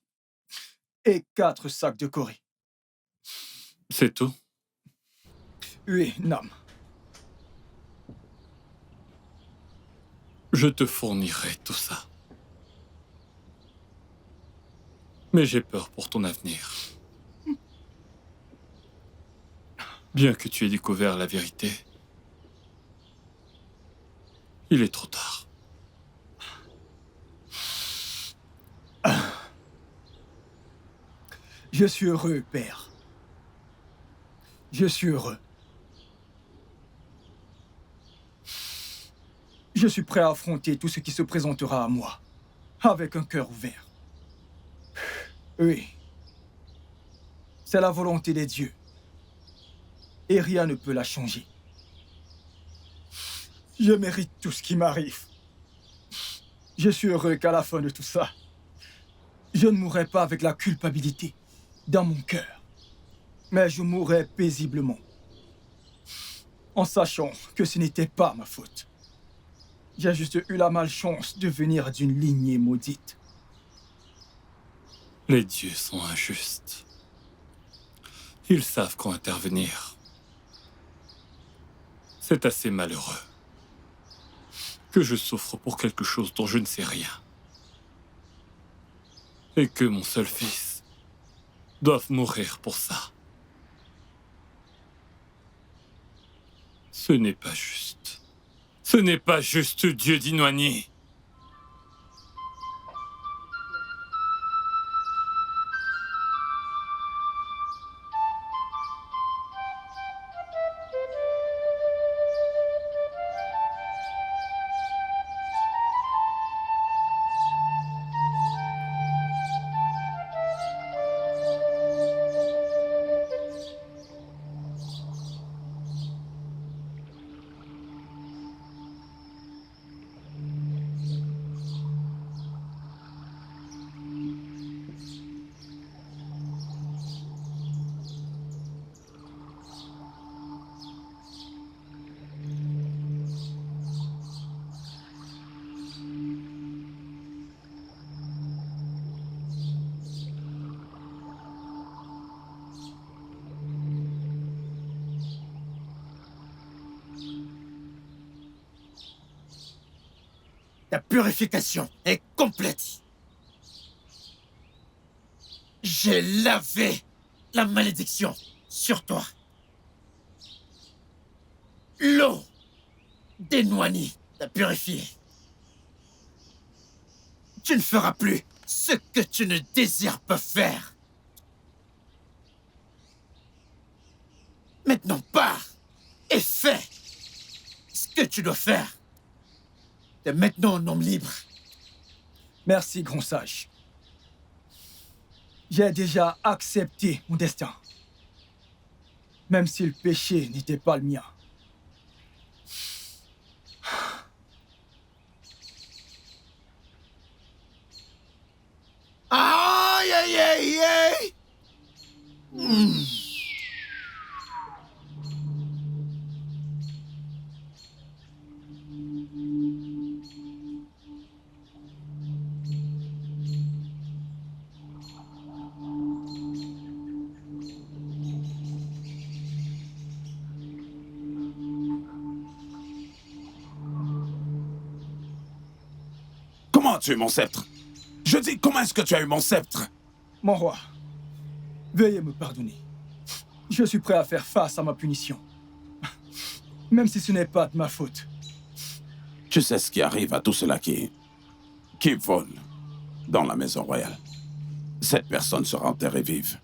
Speaker 4: et 4 sacs de Corée.
Speaker 2: C'est tout?
Speaker 4: Oui, Nam.
Speaker 2: Je te fournirai tout ça. Mais j'ai peur pour ton avenir. Bien que tu aies découvert la vérité, il est trop tard.
Speaker 4: Je suis heureux, père. Je suis heureux. Je suis prêt à affronter tout ce qui se présentera à moi, avec un cœur ouvert. Oui. C'est la volonté des dieux. Et rien ne peut la changer. Je mérite tout ce qui m'arrive. Je suis heureux qu'à la fin de tout ça, je ne mourrai pas avec la culpabilité dans mon cœur, mais je mourrai paisiblement, en sachant que ce n'était pas ma faute. J'ai juste eu la malchance de venir d'une lignée maudite.
Speaker 2: Les dieux sont injustes. Ils savent quand intervenir. C'est assez malheureux que je souffre pour quelque chose dont je ne sais rien. Et que mon seul fils doive mourir pour ça. Ce n'est pas juste. Ce n'est pas juste, Dieu d'Inwani.
Speaker 3: Ta purification est complète. J'ai lavé la malédiction sur toi. L'eau des Noigny t'a purifié. Tu ne feras plus ce que tu ne désires pas faire. Maintenant, pars et fais ce que tu dois faire. T'es maintenant un homme libre.
Speaker 4: Merci, grand sage. J'ai déjà accepté mon destin. Même si le péché n'était pas le mien.
Speaker 3: Aïe, aïe, aïe, aïe.
Speaker 6: Comment as-tu eu mon sceptre? Je dis, comment est-ce que tu as eu mon sceptre?
Speaker 4: Mon roi, veuillez me pardonner. Je suis prêt à faire face à ma punition. Même si ce n'est pas de ma faute.
Speaker 6: Tu sais ce qui arrive à tous ceux-là qui volent dans la maison royale. Cette personne sera enterrée vive.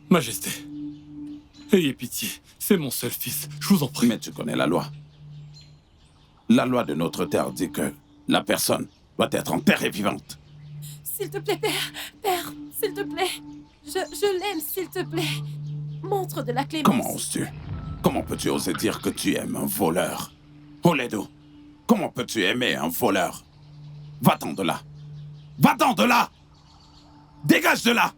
Speaker 2: Majesté, ayez pitié. C'est mon seul fils. Je vous en prie.
Speaker 6: Mais tu connais la loi. La loi de notre terre dit que la personne doit être enterrée vivante.
Speaker 10: S'il te plaît, père. Père, s'il te plaît. Je l'aime, s'il te plaît. Montre de la clémence.
Speaker 6: Comment oses-tu? Comment peux-tu oser dire que tu aimes un voleur? Oledo, comment peux-tu aimer un voleur? Va-t'en de là. Va-t'en de là! Dégage de là!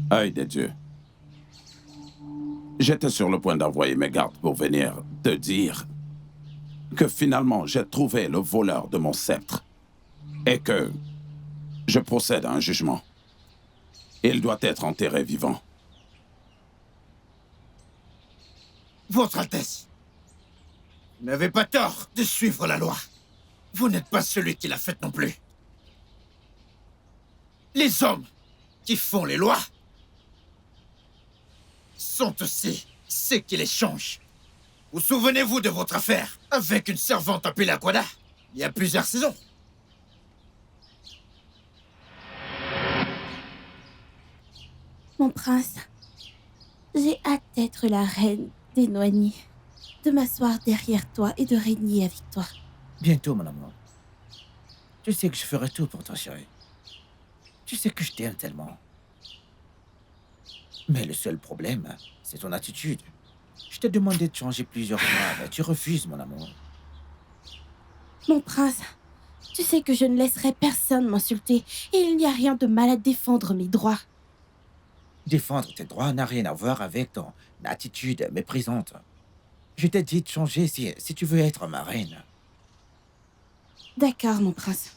Speaker 6: Œil des dieux. J'étais sur le point d'envoyer mes gardes pour venir te dire que finalement j'ai trouvé le voleur de mon sceptre et que je procède à un jugement. Il doit être enterré vivant.
Speaker 3: Votre Altesse, vous n'avez pas tort de suivre la loi. Vous n'êtes pas celui qui l'a faite non plus. Les hommes qui font les lois sont aussi ceux qui les changent. Vous souvenez-vous de votre affaire avec une servante appelée Aquada, il y a plusieurs saisons?
Speaker 12: Mon prince, j'ai hâte d'être la reine des Noigny, de m'asseoir derrière toi et de régner avec toi.
Speaker 8: Bientôt, mon amour. Tu sais que je ferai tout pour toi, chérie. Tu sais que je t'aime tellement. Mais le seul problème, c'est ton attitude. Je t'ai demandé de changer plusieurs fois, mais tu refuses, mon amour.
Speaker 12: Mon prince, tu sais que je ne laisserai personne m'insulter et il n'y a rien de mal à défendre mes droits.
Speaker 8: Défendre tes droits n'a rien à voir avec ton attitude méprisante. Je t'ai dit de changer si tu veux être ma reine.
Speaker 12: D'accord, mon prince.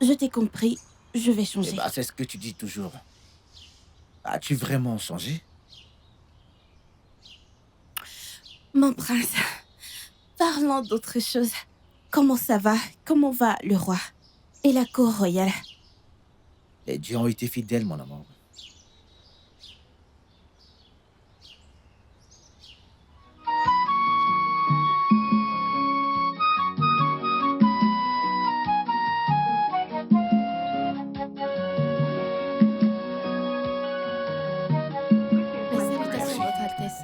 Speaker 12: Je t'ai compris, je vais changer.
Speaker 8: Eh ben, c'est ce que tu dis toujours. As-tu vraiment changé?
Speaker 12: Mon prince, parlons d'autre chose. Comment ça va? Comment va le roi? Et la cour royale?
Speaker 8: Les dieux ont été fidèles, mon amour.
Speaker 10: Salutations, Votre Altesse.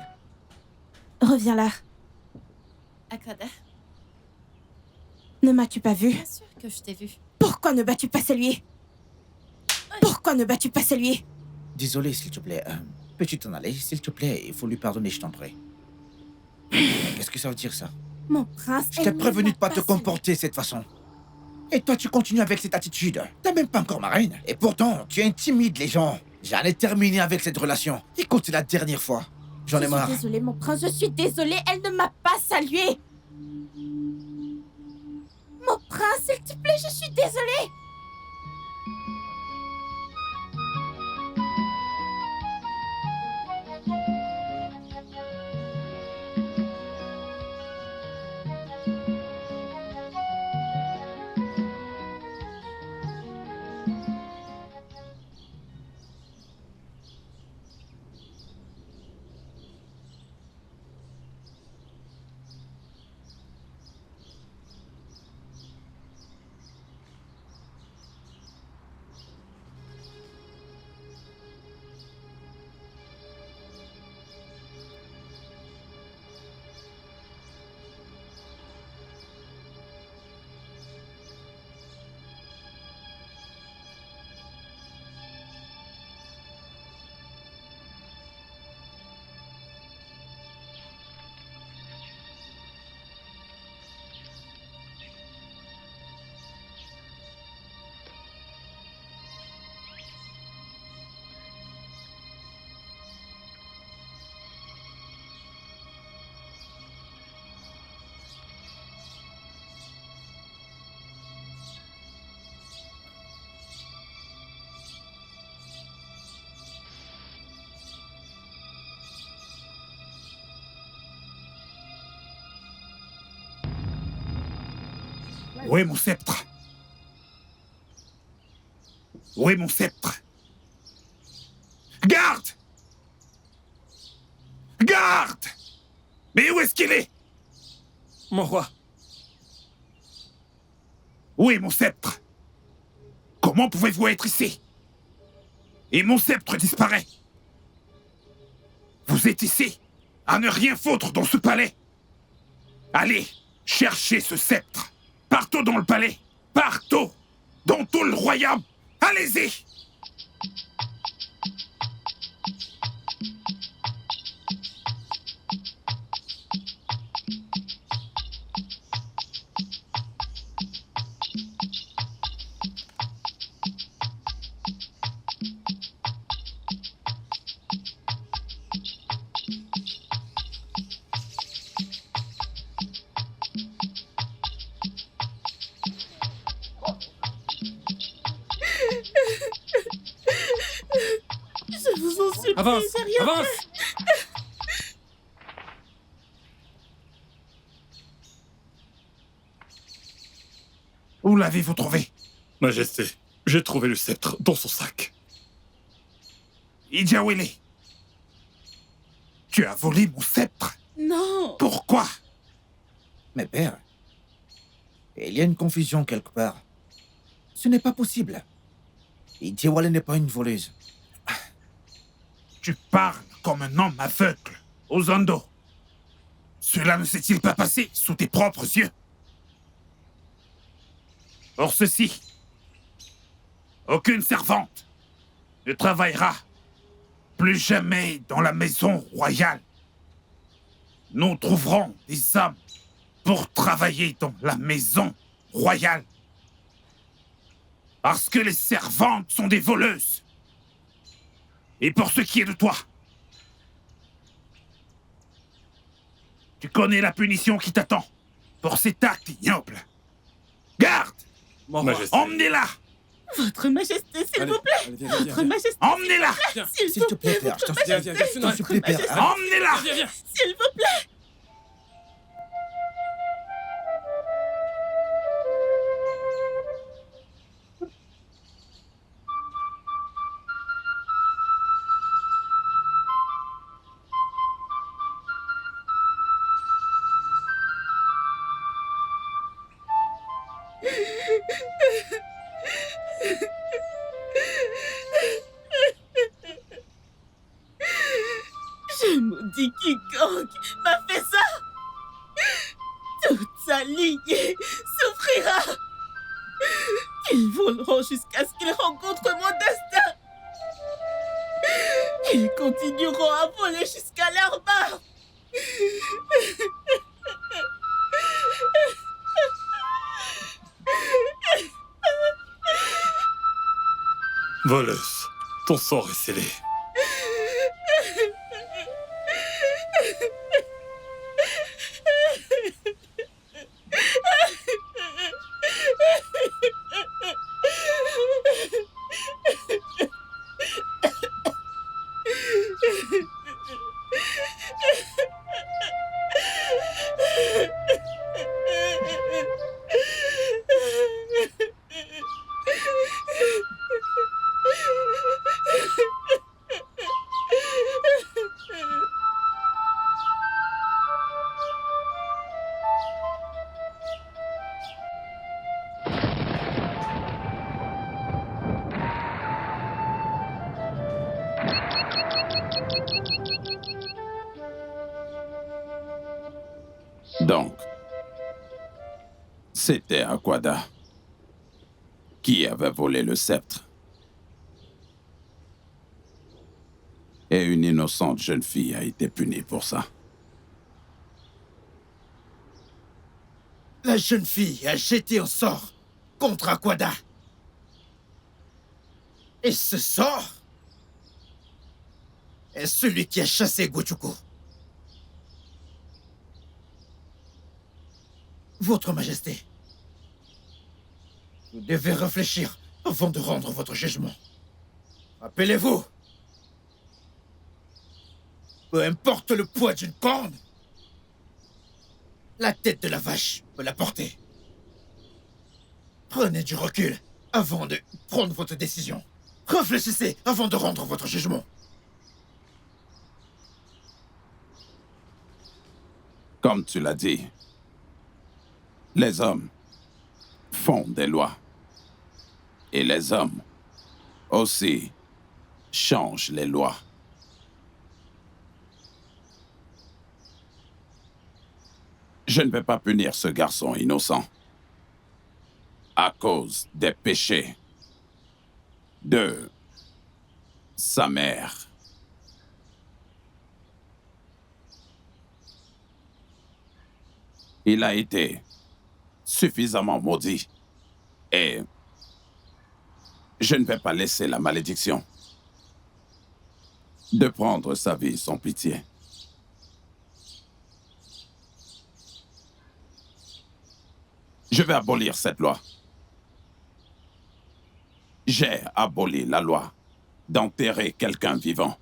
Speaker 12: Reviens là.
Speaker 10: Aquada,
Speaker 12: Ne m'as-tu pas vu?
Speaker 10: bien sûr que je t'ai vu.
Speaker 12: Pourquoi ne bats-tu pas celui? Pourquoi ne bats-tu pas celui?
Speaker 8: Désolé, s'il te plaît. Peux-tu t'en aller, s'il te plaît? Il faut lui pardonner, je t'en prie. Qu'est-ce que ça veut dire, ça?
Speaker 12: Mon prince,
Speaker 8: Je t'ai prévenu de pas te comporter de cette façon. Et toi, tu continues avec cette attitude. T'es même pas encore ma reine. Et pourtant, tu intimides les gens. J'en ai terminé avec cette relation. Écoute, c'est la dernière fois. J'en ai marre.
Speaker 12: Je suis désolée, mon prince, je suis désolée, elle ne m'a pas salué. S'il te plaît, je suis désolée.
Speaker 7: Où est mon sceptre? Où est mon sceptre? Garde! Garde! Mais où est-ce qu'il est?
Speaker 1: Mon roi.
Speaker 7: Où est mon sceptre? Comment pouvez-vous être ici? Et mon sceptre disparaît. Vous êtes ici, à ne rien foutre dans ce palais. Allez, cherchez ce sceptre. Partout dans le palais. Partout. Dans tout le royaume. Allez-y.
Speaker 11: Je vous en supplie,
Speaker 1: Avance,
Speaker 11: j'ai rien
Speaker 1: avance.
Speaker 11: fait.
Speaker 7: Où l'avez-vous trouvé?
Speaker 2: Majesté, j'ai trouvé le sceptre dans son sac.
Speaker 7: Idiawele, tu as volé mon sceptre?
Speaker 11: Non.
Speaker 7: Pourquoi?
Speaker 8: Mais père, il y a une confusion quelque part. Ce n'est pas possible. Idiawale n'est pas une voleuse.
Speaker 7: Tu parles comme un homme aveugle, Ozando. Cela ne s'est-il pas passé sous tes propres yeux? Pour ceci, aucune servante ne travaillera plus jamais dans la maison royale. Nous trouverons des hommes pour travailler dans la maison royale. Parce que les servantes sont des voleuses. Et pour ce qui est de toi, tu connais la punition qui t'attend pour cet acte ignoble. Garde!
Speaker 1: Mon roi.
Speaker 2: Majesté.
Speaker 7: Emmenez-la!
Speaker 11: Votre Majesté, s'il
Speaker 1: Allez,
Speaker 11: vous plaît.
Speaker 1: allez, viens, viens,
Speaker 11: Votre
Speaker 1: viens.
Speaker 11: Majesté,
Speaker 7: Emmenez-la!
Speaker 1: Viens,
Speaker 8: S'il te plaît, père, je t'en supplie.
Speaker 1: viens, viens, viens,
Speaker 8: Je t'en supplie, père.
Speaker 11: Majesté.
Speaker 8: Arrête.
Speaker 7: Emmenez-la!
Speaker 1: viens, viens.
Speaker 11: s'il vous plaît. Je maudis quiconque m'a fait ça. Toute sa lignée souffrira. Ils voleront jusqu'à ce qu'ils rencontrent mon destin. Ils continueront à voler jusqu'à leur mort.
Speaker 2: Voleuse, ton sort est scellé.
Speaker 6: Donc, c'était Aquada qui avait volé le sceptre. Et une innocente jeune fille a été punie pour ça.
Speaker 3: La jeune fille a jeté un sort contre Aquada. Et ce sort est celui qui a chassé Gochuku. Votre Majesté, vous devez réfléchir avant de rendre votre jugement. Rappelez-vous, peu importe le poids d'une corne, la tête de la vache peut la porter. Prenez du recul avant de prendre votre décision. Réfléchissez avant de rendre votre jugement.
Speaker 6: Comme tu l'as dit, les hommes font des lois. Et les hommes aussi changent les lois. Je ne vais pas punir ce garçon innocent à cause des péchés de sa mère. Il a été suffisamment maudit et je ne vais pas laisser la malédiction de prendre sa vie sans pitié. Je vais abolir cette loi. J'ai aboli la loi d'enterrer quelqu'un vivant.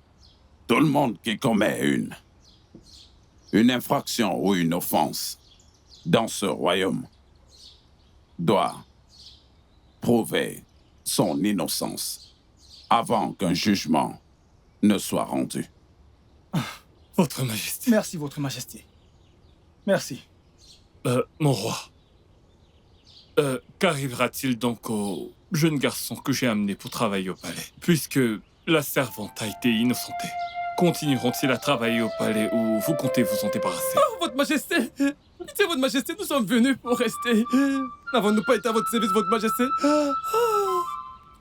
Speaker 6: Tout le monde qui commet une infraction ou une offense dans ce royaume doit prouver son innocence avant qu'un jugement ne soit rendu.
Speaker 2: Votre Majesté.
Speaker 4: Merci, Votre Majesté. Merci.
Speaker 2: Mon roi. Qu'arrivera-t-il donc au jeune garçon que j'ai amené pour travailler au palais? Puisque la servante a été innocentée. Continueront-ils à travailler au palais ou vous comptez vous en débarrasser?
Speaker 1: Oh, Votre Majesté! Pitié, Votre Majesté, nous sommes venus pour rester. N'avons-nous pas été à votre service, Votre Majesté?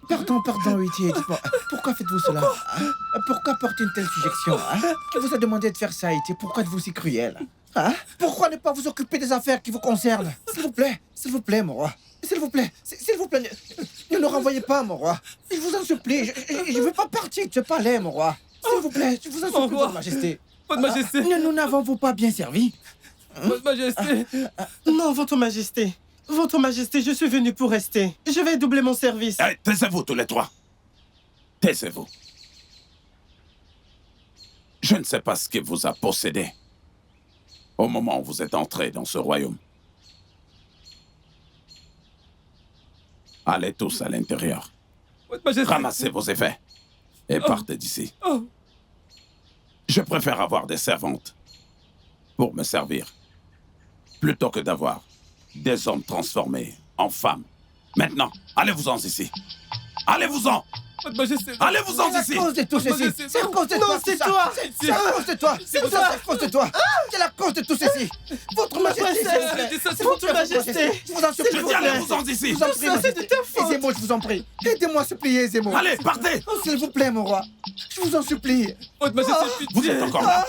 Speaker 8: Pardon, Huitier, dites-moi, pourquoi faites-vous cela? Pourquoi porter une telle sujection? Qui vous a demandé de faire ça, Huitier? Pourquoi êtes-vous si cruel? Pourquoi ne pas vous occuper des affaires qui vous concernent? S'il vous plaît, mon roi. S'il vous plaît, ne nous renvoyez pas, mon roi. Je vous en supplie, je ne veux pas partir de ce palais, mon roi. S'il vous plaît, je vous en supplie, Votre Majesté.
Speaker 1: Votre Majesté.
Speaker 8: Ne nous n'avons-vous pas bien servi?
Speaker 1: Votre Majesté.
Speaker 9: Non, Votre Majesté. Votre Majesté, je suis venu pour rester. Je vais doubler mon service.
Speaker 6: Hey, taisez-vous tous les trois. Taisez-vous. Je ne sais pas ce qui vous a possédé au moment où vous êtes entrés dans ce royaume. Allez tous à l'intérieur.
Speaker 1: Votre Majesté.
Speaker 6: Ramassez vos effets et partez d'ici. Je préfère avoir des servantes pour me servir plutôt que d'avoir des hommes transformés en femmes. Maintenant, allez-vous-en d'ici. Allez-vous-en.
Speaker 1: Votre Majesté.
Speaker 6: Allez-vous-en d'ici.
Speaker 8: C'est à cause de tout ceci. C'est à cause de toi.
Speaker 9: Non, c'est toi.
Speaker 8: C'est à cause de toi. C'est à cause de toi. C'est la cause de tout ceci. Votre Majesté.
Speaker 9: Votre Majesté.
Speaker 8: Je vous en supplie.
Speaker 6: Je dis allez-vous-en d'ici.
Speaker 8: Je vous en prie,
Speaker 9: C'est de ta faute.
Speaker 8: Zemo, je vous en prie. Aidez-moi, supplier, Zemo.
Speaker 6: Allez, partez.
Speaker 8: S'il vous plaît, mon roi. Je vous en supplie.
Speaker 1: Votre Majesté,
Speaker 6: Vous êtes encore là.